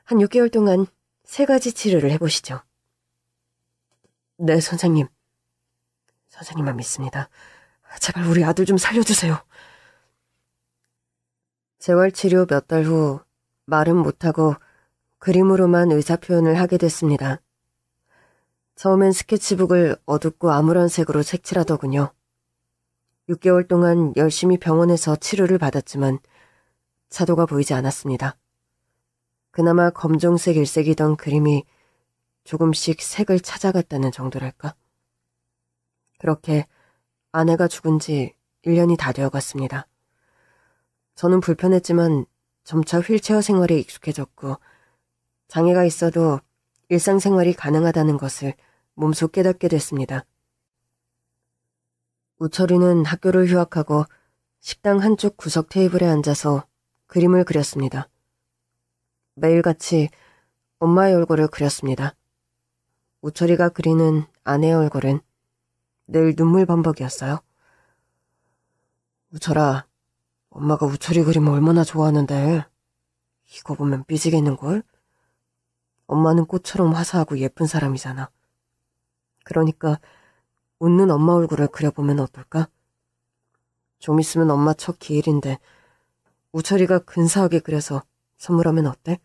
한 6개월 동안 3가지 치료를 해보시죠. 네, 선생님. 선생님만 믿습니다. 제발 우리 아들 좀 살려주세요. 재활치료 몇 달 후 말은 못하고 그림으로만 의사표현을 하게 됐습니다. 처음엔 스케치북을 어둡고 아무런 색으로 색칠하더군요. 6개월 동안 열심히 병원에서 치료를 받았지만 차도가 보이지 않았습니다. 그나마 검정색 일색이던 그림이 조금씩 색을 찾아갔다는 정도랄까. 그렇게 아내가 죽은 지 1년이 다 되어갔습니다. 저는 불편했지만 점차 휠체어 생활에 익숙해졌고 장애가 있어도 일상생활이 가능하다는 것을 몸소 깨닫게 됐습니다. 우철이는 학교를 휴학하고 식당 한쪽 구석 테이블에 앉아서 그림을 그렸습니다. 매일같이 엄마의 얼굴을 그렸습니다. 우철이가 그리는 아내의 얼굴은 늘 눈물 범벅이었어요. 우철아, 엄마가 우철이 그림을 얼마나 좋아하는데. 이거 보면 삐지겠는걸? 엄마는 꽃처럼 화사하고 예쁜 사람이잖아. 그러니까 웃는 엄마 얼굴을 그려보면 어떨까? 좀 있으면 엄마 첫 기일인데 우철이가 근사하게 그려서 선물하면 어때?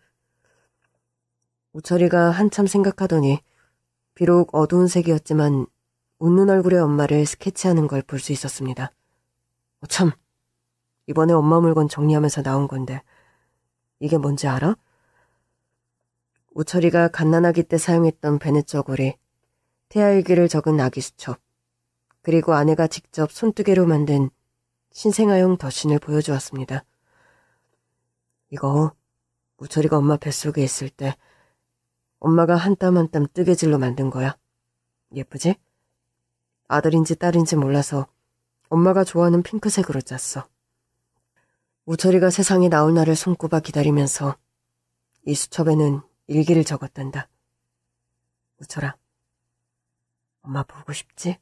우철이가 한참 생각하더니 비록 어두운 색이었지만 웃는 얼굴의 엄마를 스케치하는 걸 볼 수 있었습니다. 참, 이번에 엄마 물건 정리하면서 나온 건데 이게 뭔지 알아? 우철이가 갓난아기 때 사용했던 베넷 저고리, 태아일기를 적은 아기 수첩, 그리고 아내가 직접 손뜨개로 만든 신생아용 덧신을 보여주었습니다. 이거 우철이가 엄마 뱃속에 있을 때 엄마가 한 땀 한 땀 뜨개질로 만든 거야. 예쁘지? 아들인지 딸인지 몰라서 엄마가 좋아하는 핑크색으로 짰어. 우철이가 세상에 나올 날을 손꼽아 기다리면서 이 수첩에는 일기를 적었단다. 우철아, 엄마 보고 싶지?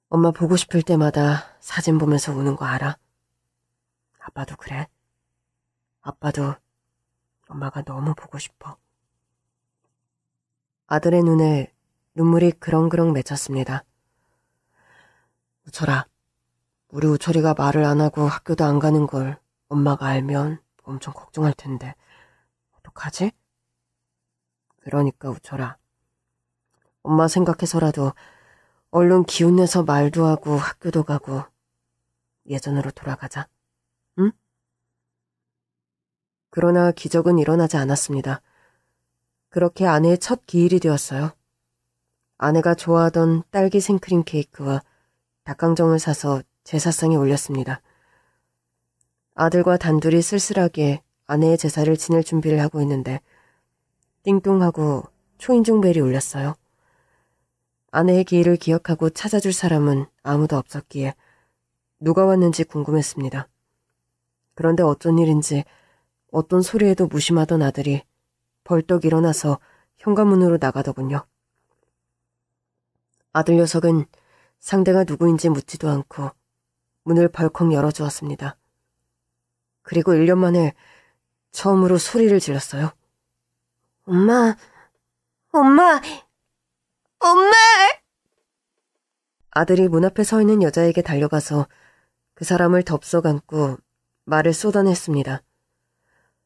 엄마 보고 싶을 때마다 사진 보면서 우는 거 알아? 아빠도 그래. 아빠도 엄마가 너무 보고 싶어. 아들의 눈에 눈물이 그렁그렁 맺혔습니다. 우철아, 우리 우철이가 말을 안 하고 학교도 안 가는 걸 엄마가 알면 엄청 걱정할 텐데 어떡하지? 그러니까 우철아, 엄마 생각해서라도 얼른 기운내서 말도 하고 학교도 가고 예전으로 돌아가자. 응? 그러나 기적은 일어나지 않았습니다. 그렇게 아내의 첫 기일이 되었어요. 아내가 좋아하던 딸기 생크림 케이크와 닭강정을 사서 제사상에 올렸습니다. 아들과 단둘이 쓸쓸하게 아내의 제사를 지낼 준비를 하고 있는데 띵동하고 초인종벨이 울렸어요. 아내의 기일을 기억하고 찾아줄 사람은 아무도 없었기에 누가 왔는지 궁금했습니다. 그런데 어쩐 일인지 어떤 소리에도 무심하던 아들이 벌떡 일어나서 현관문으로 나가더군요. 아들 녀석은 상대가 누구인지 묻지도 않고 문을 벌컥 열어주었습니다. 그리고 1년 만에 처음으로 소리를 질렀어요. 엄마, 엄마, 엄마! 아들이 문 앞에 서 있는 여자에게 달려가서 그 사람을 덥석 안고 말을 쏟아냈습니다.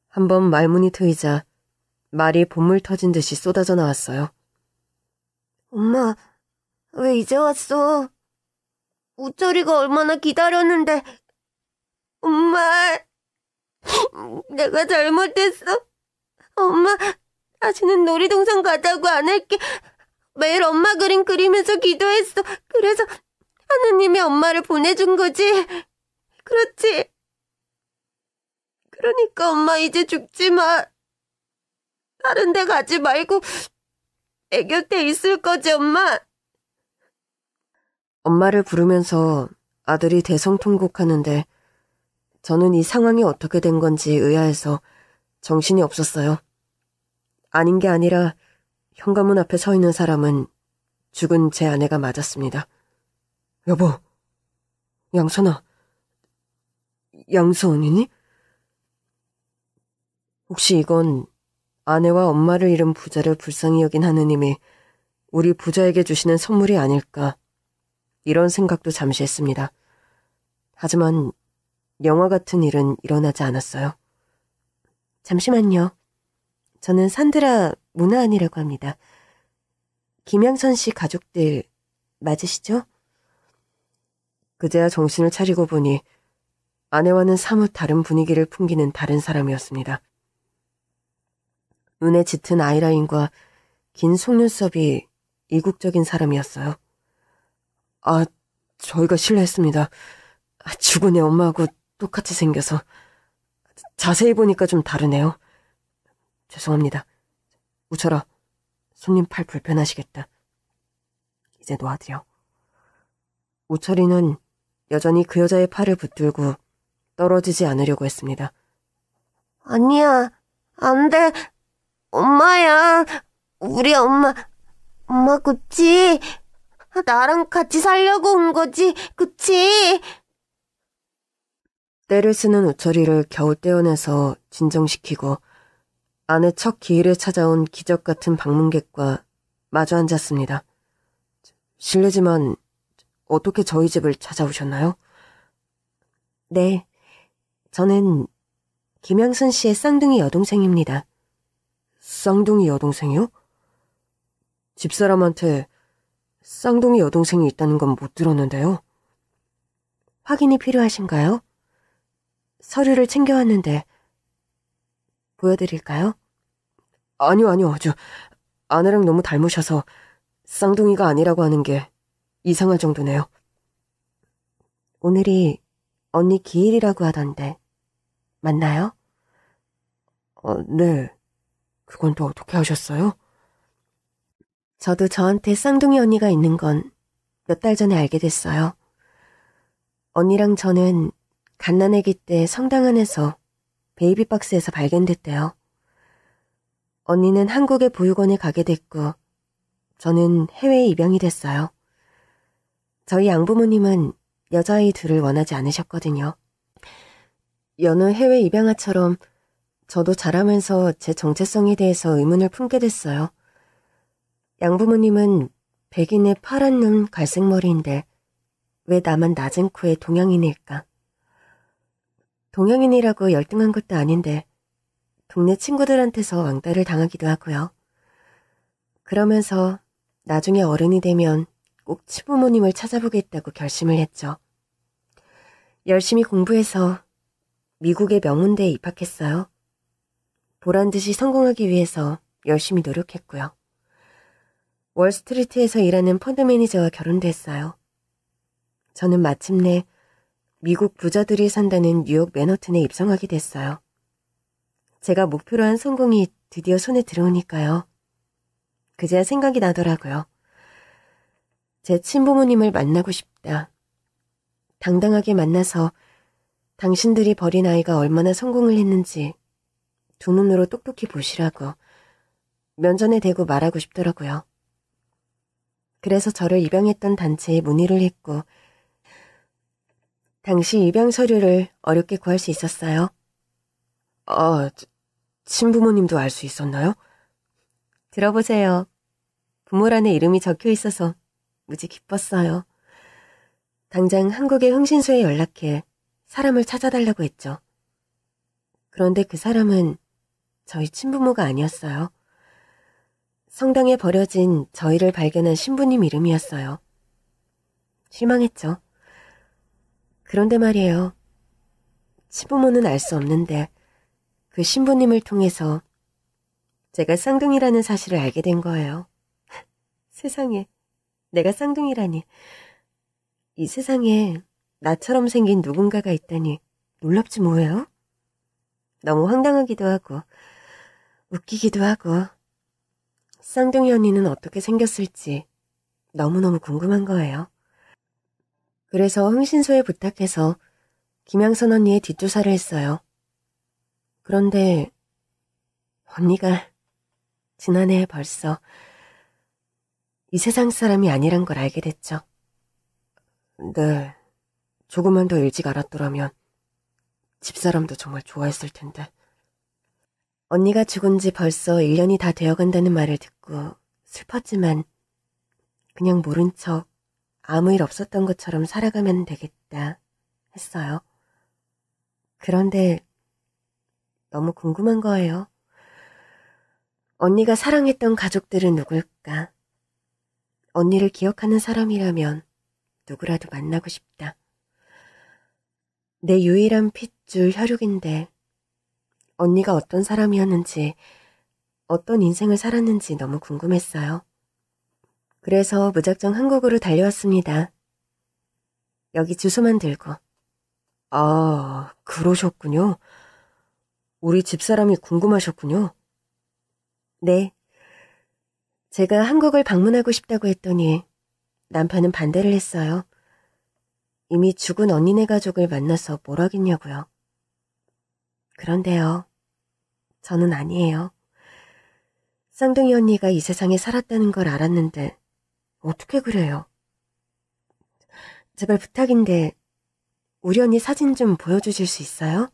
한번 말문이 트이자 말이 봇물 터진 듯이 쏟아져 나왔어요. 엄마, 왜 이제 왔어? 우철이가 얼마나 기다렸는데. 엄마, 내가 잘못했어. 엄마, 다시는 놀이동산 가자고 안 할게. 매일 엄마 그림 그리면서 기도했어. 그래서 하느님이 엄마를 보내준 거지. 그렇지? 그러니까 엄마 이제 죽지 마. 다른 데 가지 말고 내 곁에 있을 거지, 엄마. 엄마를 부르면서 아들이 대성통곡하는데 저는 이 상황이 어떻게 된 건지 의아해서 정신이 없었어요. 아닌 게 아니라 현관문 앞에 서 있는 사람은 죽은 제 아내가 맞았습니다. 여보, 양선아, 양선이니? 혹시 이건 아내와 엄마를 잃은 부자를 불쌍히 여긴 하느님이 우리 부자에게 주시는 선물이 아닐까, 이런 생각도 잠시 했습니다. 하지만 영화 같은 일은 일어나지 않았어요. 잠시만요. 저는 산드라 문하은이라고 합니다. 김양선 씨 가족들 맞으시죠? 그제야 정신을 차리고 보니 아내와는 사뭇 다른 분위기를 풍기는 다른 사람이었습니다. 눈에 짙은 아이라인과 긴 속눈썹이 이국적인 사람이었어요. 아, 저희가 실례했습니다. 죽은 애 엄마하고 똑같이 생겨서. 자세히 보니까 좀 다르네요. 죄송합니다. 우철아, 손님 팔 불편하시겠다. 이제 놓아드려. 우철이는 여전히 그 여자의 팔을 붙들고 떨어지지 않으려고 했습니다. 아니야, 안 돼. 엄마야. 우리 엄마 그치? 나랑 같이 살려고 온 거지, 그치? 때를 쓰는 우철이를 겨우 떼어내서 진정시키고 아내 첫 기일에 찾아온 기적 같은 방문객과 마주 앉았습니다. 실례지만 어떻게 저희 집을 찾아오셨나요? 네, 저는 김양순 씨의 쌍둥이 여동생입니다. 쌍둥이 여동생이요? 집사람한테 쌍둥이 여동생이 있다는 건 못 들었는데요. 확인이 필요하신가요? 서류를 챙겨왔는데 보여드릴까요? 아니요. 아내랑 너무 닮으셔서 쌍둥이가 아니라고 하는 게 이상할 정도네요. 오늘이 언니 기일이라고 하던데 맞나요? 네. 그건 또 어떻게 하셨어요? 저도 저한테 쌍둥이 언니가 있는 건 몇 달 전에 알게 됐어요. 언니랑 저는 갓난아기 때 성당 안에서 베이비박스에서 발견됐대요. 언니는 한국의 보육원에 가게 됐고 저는 해외에 입양이 됐어요. 저희 양부모님은 여자아이 둘을 원하지 않으셨거든요. 여느 해외 입양아처럼 저도 자라면서 제 정체성에 대해서 의문을 품게 됐어요. 양부모님은 백인의 파란 눈 갈색 머리인데 왜 나만 낮은 코에 동양인일까? 동양인이라고 열등한 것도 아닌데 동네 친구들한테서 왕따를 당하기도 하고요. 그러면서 나중에 어른이 되면 꼭 친부모님을 찾아보겠다고 결심을 했죠. 열심히 공부해서 미국의 명문대에 입학했어요. 보란듯이 성공하기 위해서 열심히 노력했고요. 월스트리트에서 일하는 펀드 매니저와 결혼도 했어요. 저는 마침내 미국 부자들이 산다는 뉴욕 맨하튼에 입성하게 됐어요. 제가 목표로 한 성공이 드디어 손에 들어오니까요. 그제야 생각이 나더라고요. 제 친부모님을 만나고 싶다. 당당하게 만나서 당신들이 버린 아이가 얼마나 성공을 했는지 두 눈으로 똑똑히 보시라고 면전에 대고 말하고 싶더라고요. 그래서 저를 입양했던 단체에 문의를 했고 당시 입양 서류를 어렵게 구할 수 있었어요. 친부모님도 알 수 있었나요? 들어보세요. 부모란에 이름이 적혀 있어서 무지 기뻤어요. 당장 한국의 흥신소에 연락해 사람을 찾아달라고 했죠. 그런데 그 사람은 저희 친부모가 아니었어요. 성당에 버려진 저희를 발견한 신부님 이름이었어요. 실망했죠. 그런데 말이에요. 친부모는 알 수 없는데 그 신부님을 통해서 제가 쌍둥이라는 사실을 알게 된 거예요. 세상에, 내가 쌍둥이라니. 이 세상에 나처럼 생긴 누군가가 있다니 놀랍지 뭐예요? 너무 황당하기도 하고 웃기기도 하고 쌍둥이 언니는 어떻게 생겼을지 너무너무 궁금한 거예요. 그래서 흥신소에 부탁해서 김양선 언니의 뒷조사를 했어요. 그런데 언니가 지난해 벌써 이 세상 사람이 아니란 걸 알게 됐죠. 네, 조금만 더 일찍 알았더라면 집사람도 정말 좋아했을 텐데. 언니가 죽은 지 벌써 1년이 다 되어간다는 말을 듣고 슬펐지만 그냥 모른 척 아무 일 없었던 것처럼 살아가면 되겠다 했어요. 그런데 너무 궁금한 거예요. 언니가 사랑했던 가족들은 누굴까? 언니를 기억하는 사람이라면 누구라도 만나고 싶다. 내 유일한 핏줄 혈육인데 언니가 어떤 사람이었는지 어떤 인생을 살았는지 너무 궁금했어요. 그래서 무작정 한국으로 달려왔습니다. 여기 주소만 들고. 아, 그러셨군요. 우리 집사람이 궁금하셨군요. 네. 제가 한국을 방문하고 싶다고 했더니 남편은 반대를 했어요. 이미 죽은 언니네 가족을 만나서 뭘 하겠냐고요. 그런데요. 저는 아니에요. 쌍둥이 언니가 이 세상에 살았다는 걸 알았는데 어떻게 그래요? 제발 부탁인데 우리 언니 사진 좀 보여주실 수 있어요?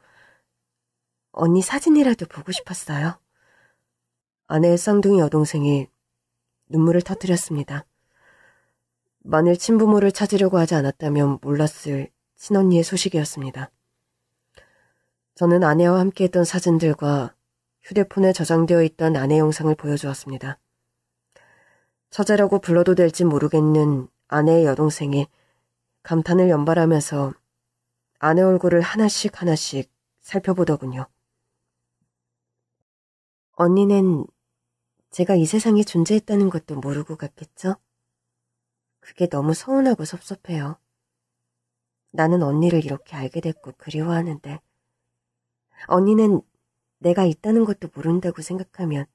언니 사진이라도 보고 싶었어요. 아내의 쌍둥이 여동생이 눈물을 터뜨렸습니다. 만일 친부모를 찾으려고 하지 않았다면 몰랐을 친언니의 소식이었습니다. 저는 아내와 함께했던 사진들과 휴대폰에 저장되어 있던 아내 영상을 보여주었습니다. 처제라고 불러도 될지 모르겠는 아내의 여동생이 감탄을 연발하면서 아내 얼굴을 하나씩 하나씩 살펴보더군요. 언니는 제가 이 세상에 존재했다는 것도 모르고 갔겠죠? 그게 너무 서운하고 섭섭해요. 나는 언니를 이렇게 알게 됐고 그리워하는데 언니는 내가 있다는 것도 모른다고 생각하면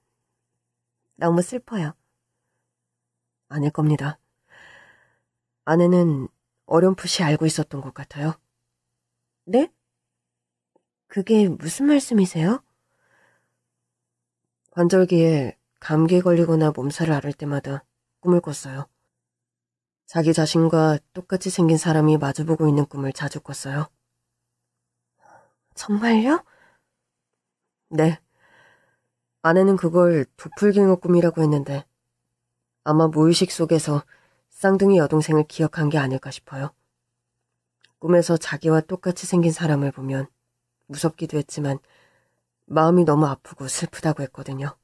너무 슬퍼요. 아닐 겁니다. 아내는 어렴풋이 알고 있었던 것 같아요. 네? 그게 무슨 말씀이세요? 관절기에 감기에 걸리거나 몸살을 앓을 때마다 꿈을 꿨어요. 자기 자신과 똑같이 생긴 사람이 마주보고 있는 꿈을 자주 꿨어요. 정말요? 네. 아내는 그걸 도플갱어 꿈이라고 했는데 아마 무의식 속에서 쌍둥이 여동생을 기억한 게 아닐까 싶어요. 꿈에서 자기와 똑같이 생긴 사람을 보면 무섭기도 했지만 마음이 너무 아프고 슬프다고 했거든요.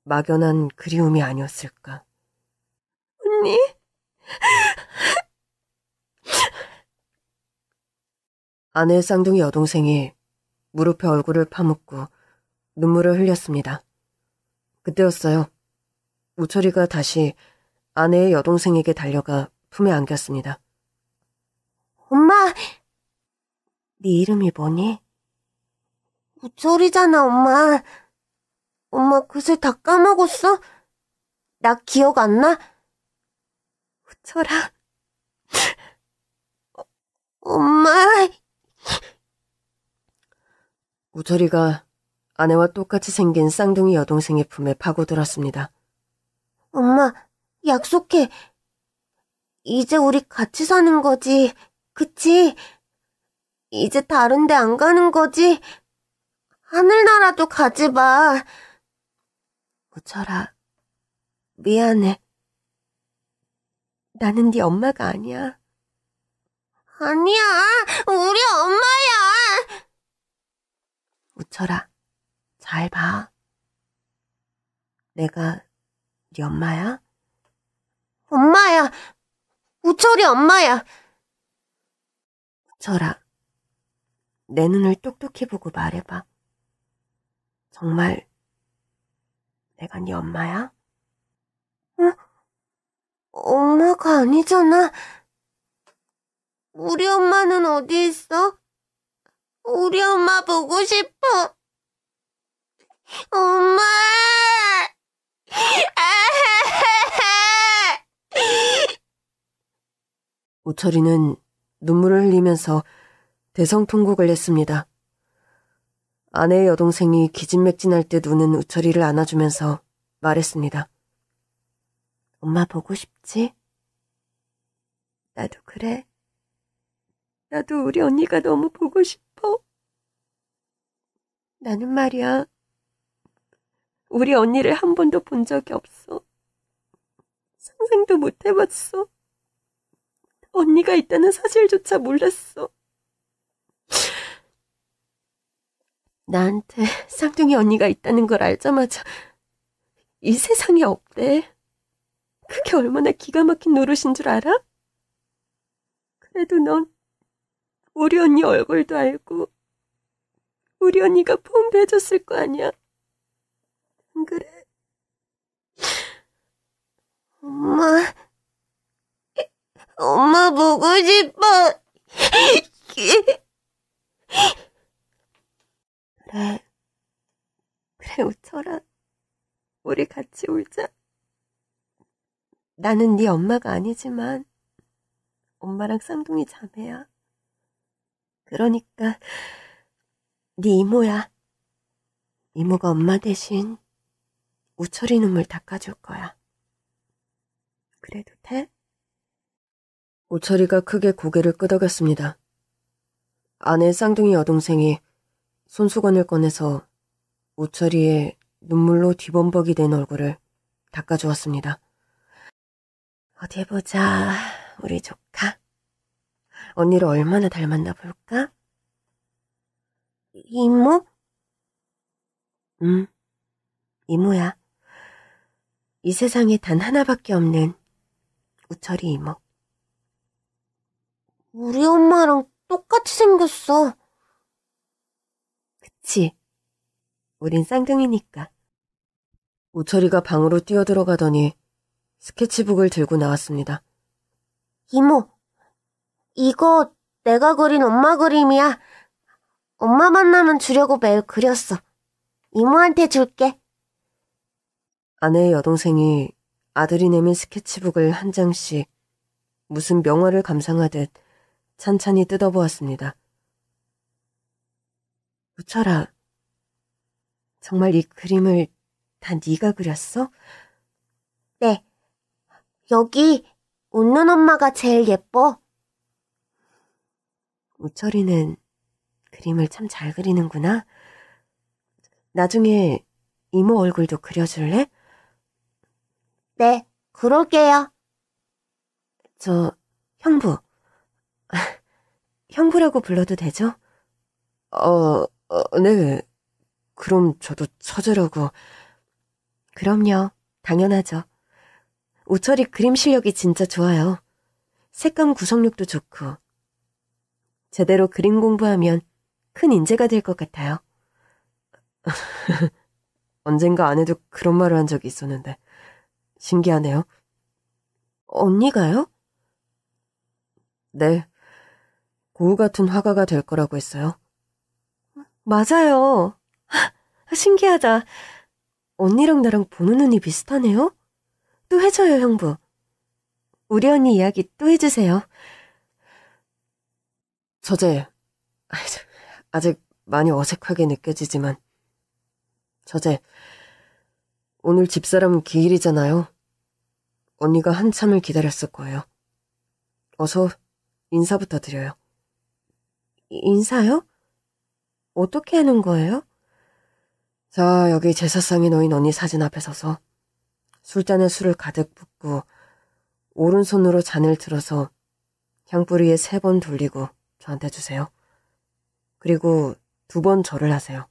막연한 그리움이 아니었을까. 언니? 아내의 쌍둥이 여동생이 무릎에 얼굴을 파묻고 눈물을 흘렸습니다. 그때였어요. 우철이가 다시 아내의 여동생에게 달려가 품에 안겼습니다. 엄마, 네 이름이 뭐니? 우철이잖아, 엄마. 엄마 그새 다 까먹었어? 나 기억 안 나? 우철아. 엄마. 우철이가 아내와 똑같이 생긴 쌍둥이 여동생의 품에 파고들었습니다. 엄마, 약속해. 이제 우리 같이 사는 거지. 그치? 이제 다른 데 안 가는 거지? 하늘나라도 가지 마. 우철아, 미안해. 나는 네 엄마가 아니야. 아니야, 우리 엄마야. 우철아, 잘 봐. 내가 네 엄마야? 엄마야. 우철이 엄마야. 우철아, 내 눈을 똑똑히 보고 말해봐. 정말 내가 네 엄마야? 응? 엄마가 아니잖아. 우리 엄마는 어디 있어? 우리 엄마 보고 싶어. 엄마! 우철이는 눈물을 흘리면서 대성통곡을 냈습니다. 아내의 여동생이 기진맥진할 때 우는 우철이를 안아주면서 말했습니다. 엄마 보고 싶지? 나도 그래. 나도 우리 언니가 너무 보고 싶어. 나는 말이야. 우리 언니를 한 번도 본 적이 없어. 상상도 못 해봤어. 언니가 있다는 사실조차 몰랐어. 나한테 쌍둥이 언니가 있다는 걸 알자마자 이 세상에 없대. 그게 얼마나 기가 막힌 노릇인 줄 알아? 그래도 넌 우리 언니 얼굴도 알고 우리 언니가 포옹도 해줬을 거 아니야. 안 그래? 엄마, 엄마 보고 싶어. 그래, 우철아. 우리 같이 울자. 나는 네 엄마가 아니지만 엄마랑 쌍둥이 자매야. 그러니까 네 이모야. 이모가 엄마 대신 우철이 눈물 닦아줄 거야. 그래도 돼? 우철이가 크게 고개를 끄덕였습니다. 아내 쌍둥이 여동생이 손수건을 꺼내서 우철이의 눈물로 뒤범벅이 된 얼굴을 닦아주었습니다. 어디 보자, 우리 조카. 언니를 얼마나 닮았나 볼까? 이모? 이모야. 이 세상에 단 하나밖에 없는 우철이 이모. 우리 엄마랑 똑같이 생겼어. 그치? 우린 쌍둥이니까. 우철이가 방으로 뛰어들어가더니 스케치북을 들고 나왔습니다. 이모, 이거 내가 그린 엄마 그림이야. 엄마 만나면 주려고 매일 그렸어. 이모한테 줄게. 아내의 여동생이 아들이 내민 스케치북을 한 장씩 무슨 명화를 감상하듯 찬찬히 뜯어보았습니다. 우철아, 정말 이 그림을 다 네가 그렸어? 네, 여기 웃는 엄마가 제일 예뻐. 우철이는 그림을 참 잘 그리는구나. 나중에 이모 얼굴도 그려줄래? 네, 그럴게요. 형부. 형부라고 불러도 되죠? 네. 그럼 저도 처제라고. 그럼요. 당연하죠. 우철이 그림 실력이 진짜 좋아요. 색감 구성력도 좋고. 제대로 그림 공부하면 큰 인재가 될 것 같아요. 언젠가 아내도 그런 말을 한 적이 있었는데 신기하네요. 언니가요? 네. 고우 같은 화가가 될 거라고 했어요. 맞아요. 신기하다. 언니랑 나랑 보는 눈이 비슷하네요. 또 해줘요, 형부. 우리 언니 이야기 또 해주세요. 처제, 아직 많이 어색하게 느껴지지만 처제, 오늘 집사람 기일이잖아요. 언니가 한참을 기다렸을 거예요. 어서 인사부터 드려요. 인사요? 어떻게 하는 거예요? 자, 여기 제사상에 놓인 언니 사진 앞에 서서 술잔에 술을 가득 붓고 오른손으로 잔을 들어서 향뿌리에 3번 돌리고 저한테 주세요. 그리고 2번 절을 하세요.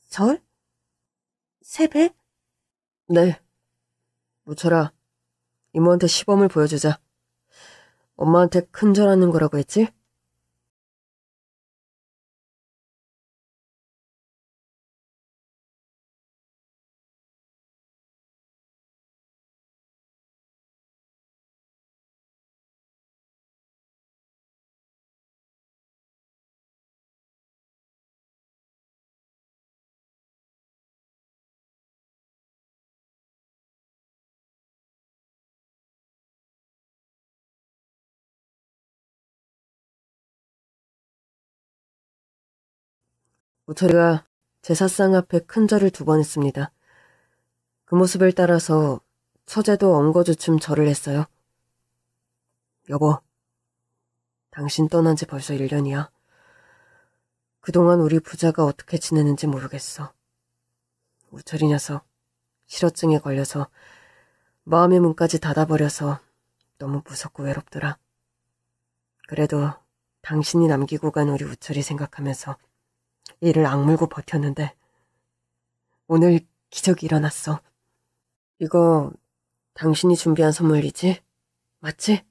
절? 세배? 네. 무철아, 이모한테 시범을 보여주자. 엄마한테 큰 절하는 거라고 했지? 우철이가 제사상 앞에 큰 절을 2번 했습니다. 그 모습을 따라서 처제도 엉거주춤 절을 했어요. 여보, 당신 떠난 지 벌써 1년이야. 그동안 우리 부자가 어떻게 지내는지 모르겠어. 우철이 녀석 실어증에 걸려서 마음의 문까지 닫아버려서 너무 무섭고 외롭더라. 그래도 당신이 남기고 간 우리 우철이 생각하면서 이를 악물고 버텼는데 오늘 기적이 일어났어. 이거 당신이 준비한 선물이지? 맞지?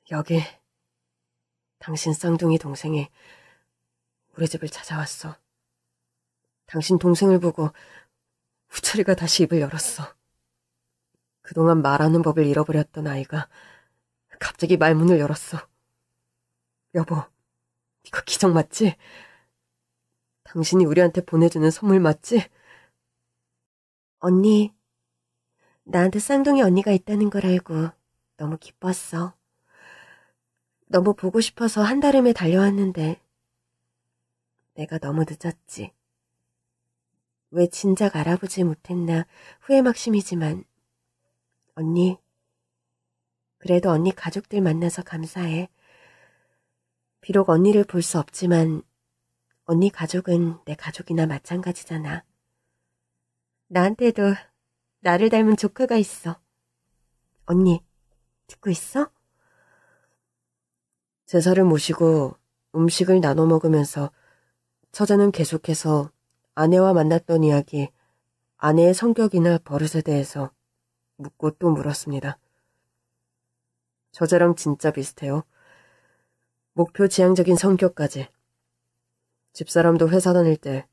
여기 당신 쌍둥이 동생이 우리 집을 찾아왔어. 당신 동생을 보고 후철이가 다시 입을 열었어. 그동안 말하는 법을 잃어버렸던 아이가 갑자기 말문을 열었어. 여보, 이거 기적 맞지? 당신이 우리한테 보내주는 선물 맞지? 언니, 나한테 쌍둥이 언니가 있다는 걸 알고 너무 기뻤어. 너무 보고 싶어서 한달음에 달려왔는데 내가 너무 늦었지. 왜 진작 알아보지 못했나 후회막심이지만 언니, 그래도 언니 가족들 만나서 감사해. 비록 언니를 볼 수 없지만 언니 가족은 내 가족이나 마찬가지잖아. 나한테도 나를 닮은 조카가 있어. 언니, 듣고 있어? 제사를 모시고 음식을 나눠 먹으면서 처제는 계속해서 아내와 만났던 이야기, 아내의 성격이나 버릇에 대해서 묻고 또 물었습니다. 처제랑 진짜 비슷해요. 목표 지향적인 성격까지. 집사람도 회사 다닐 때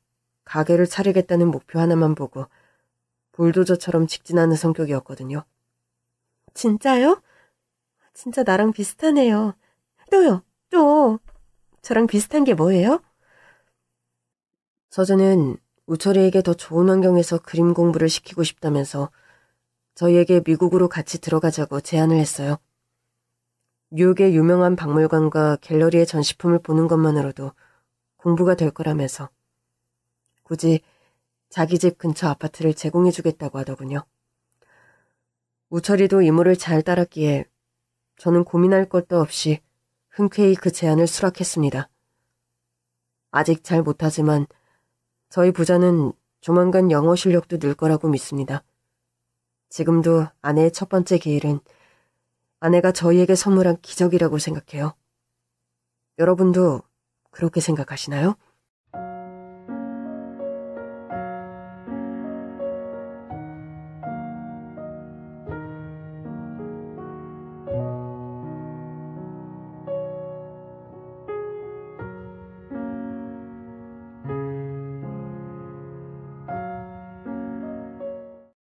가게를 차리겠다는 목표 하나만 보고 불도저처럼 직진하는 성격이었거든요. 진짜요? 진짜 나랑 비슷하네요. 또요, 또. 저랑 비슷한 게 뭐예요? 서재는 우철이에게 더 좋은 환경에서 그림 공부를 시키고 싶다면서 저희에게 미국으로 같이 들어가자고 제안을 했어요. 뉴욕의 유명한 박물관과 갤러리의 전시품을 보는 것만으로도 공부가 될 거라면서 굳이 자기 집 근처 아파트를 제공해주겠다고 하더군요. 우철이도 이모를 잘 따랐기에 저는 고민할 것도 없이 흔쾌히 그 제안을 수락했습니다. 아직 잘 못하지만 저희 부자는 조만간 영어 실력도 늘 거라고 믿습니다. 지금도 아내의 첫 번째 기일은 아내가 저희에게 선물한 기적이라고 생각해요. 여러분도 그렇게 생각하시나요?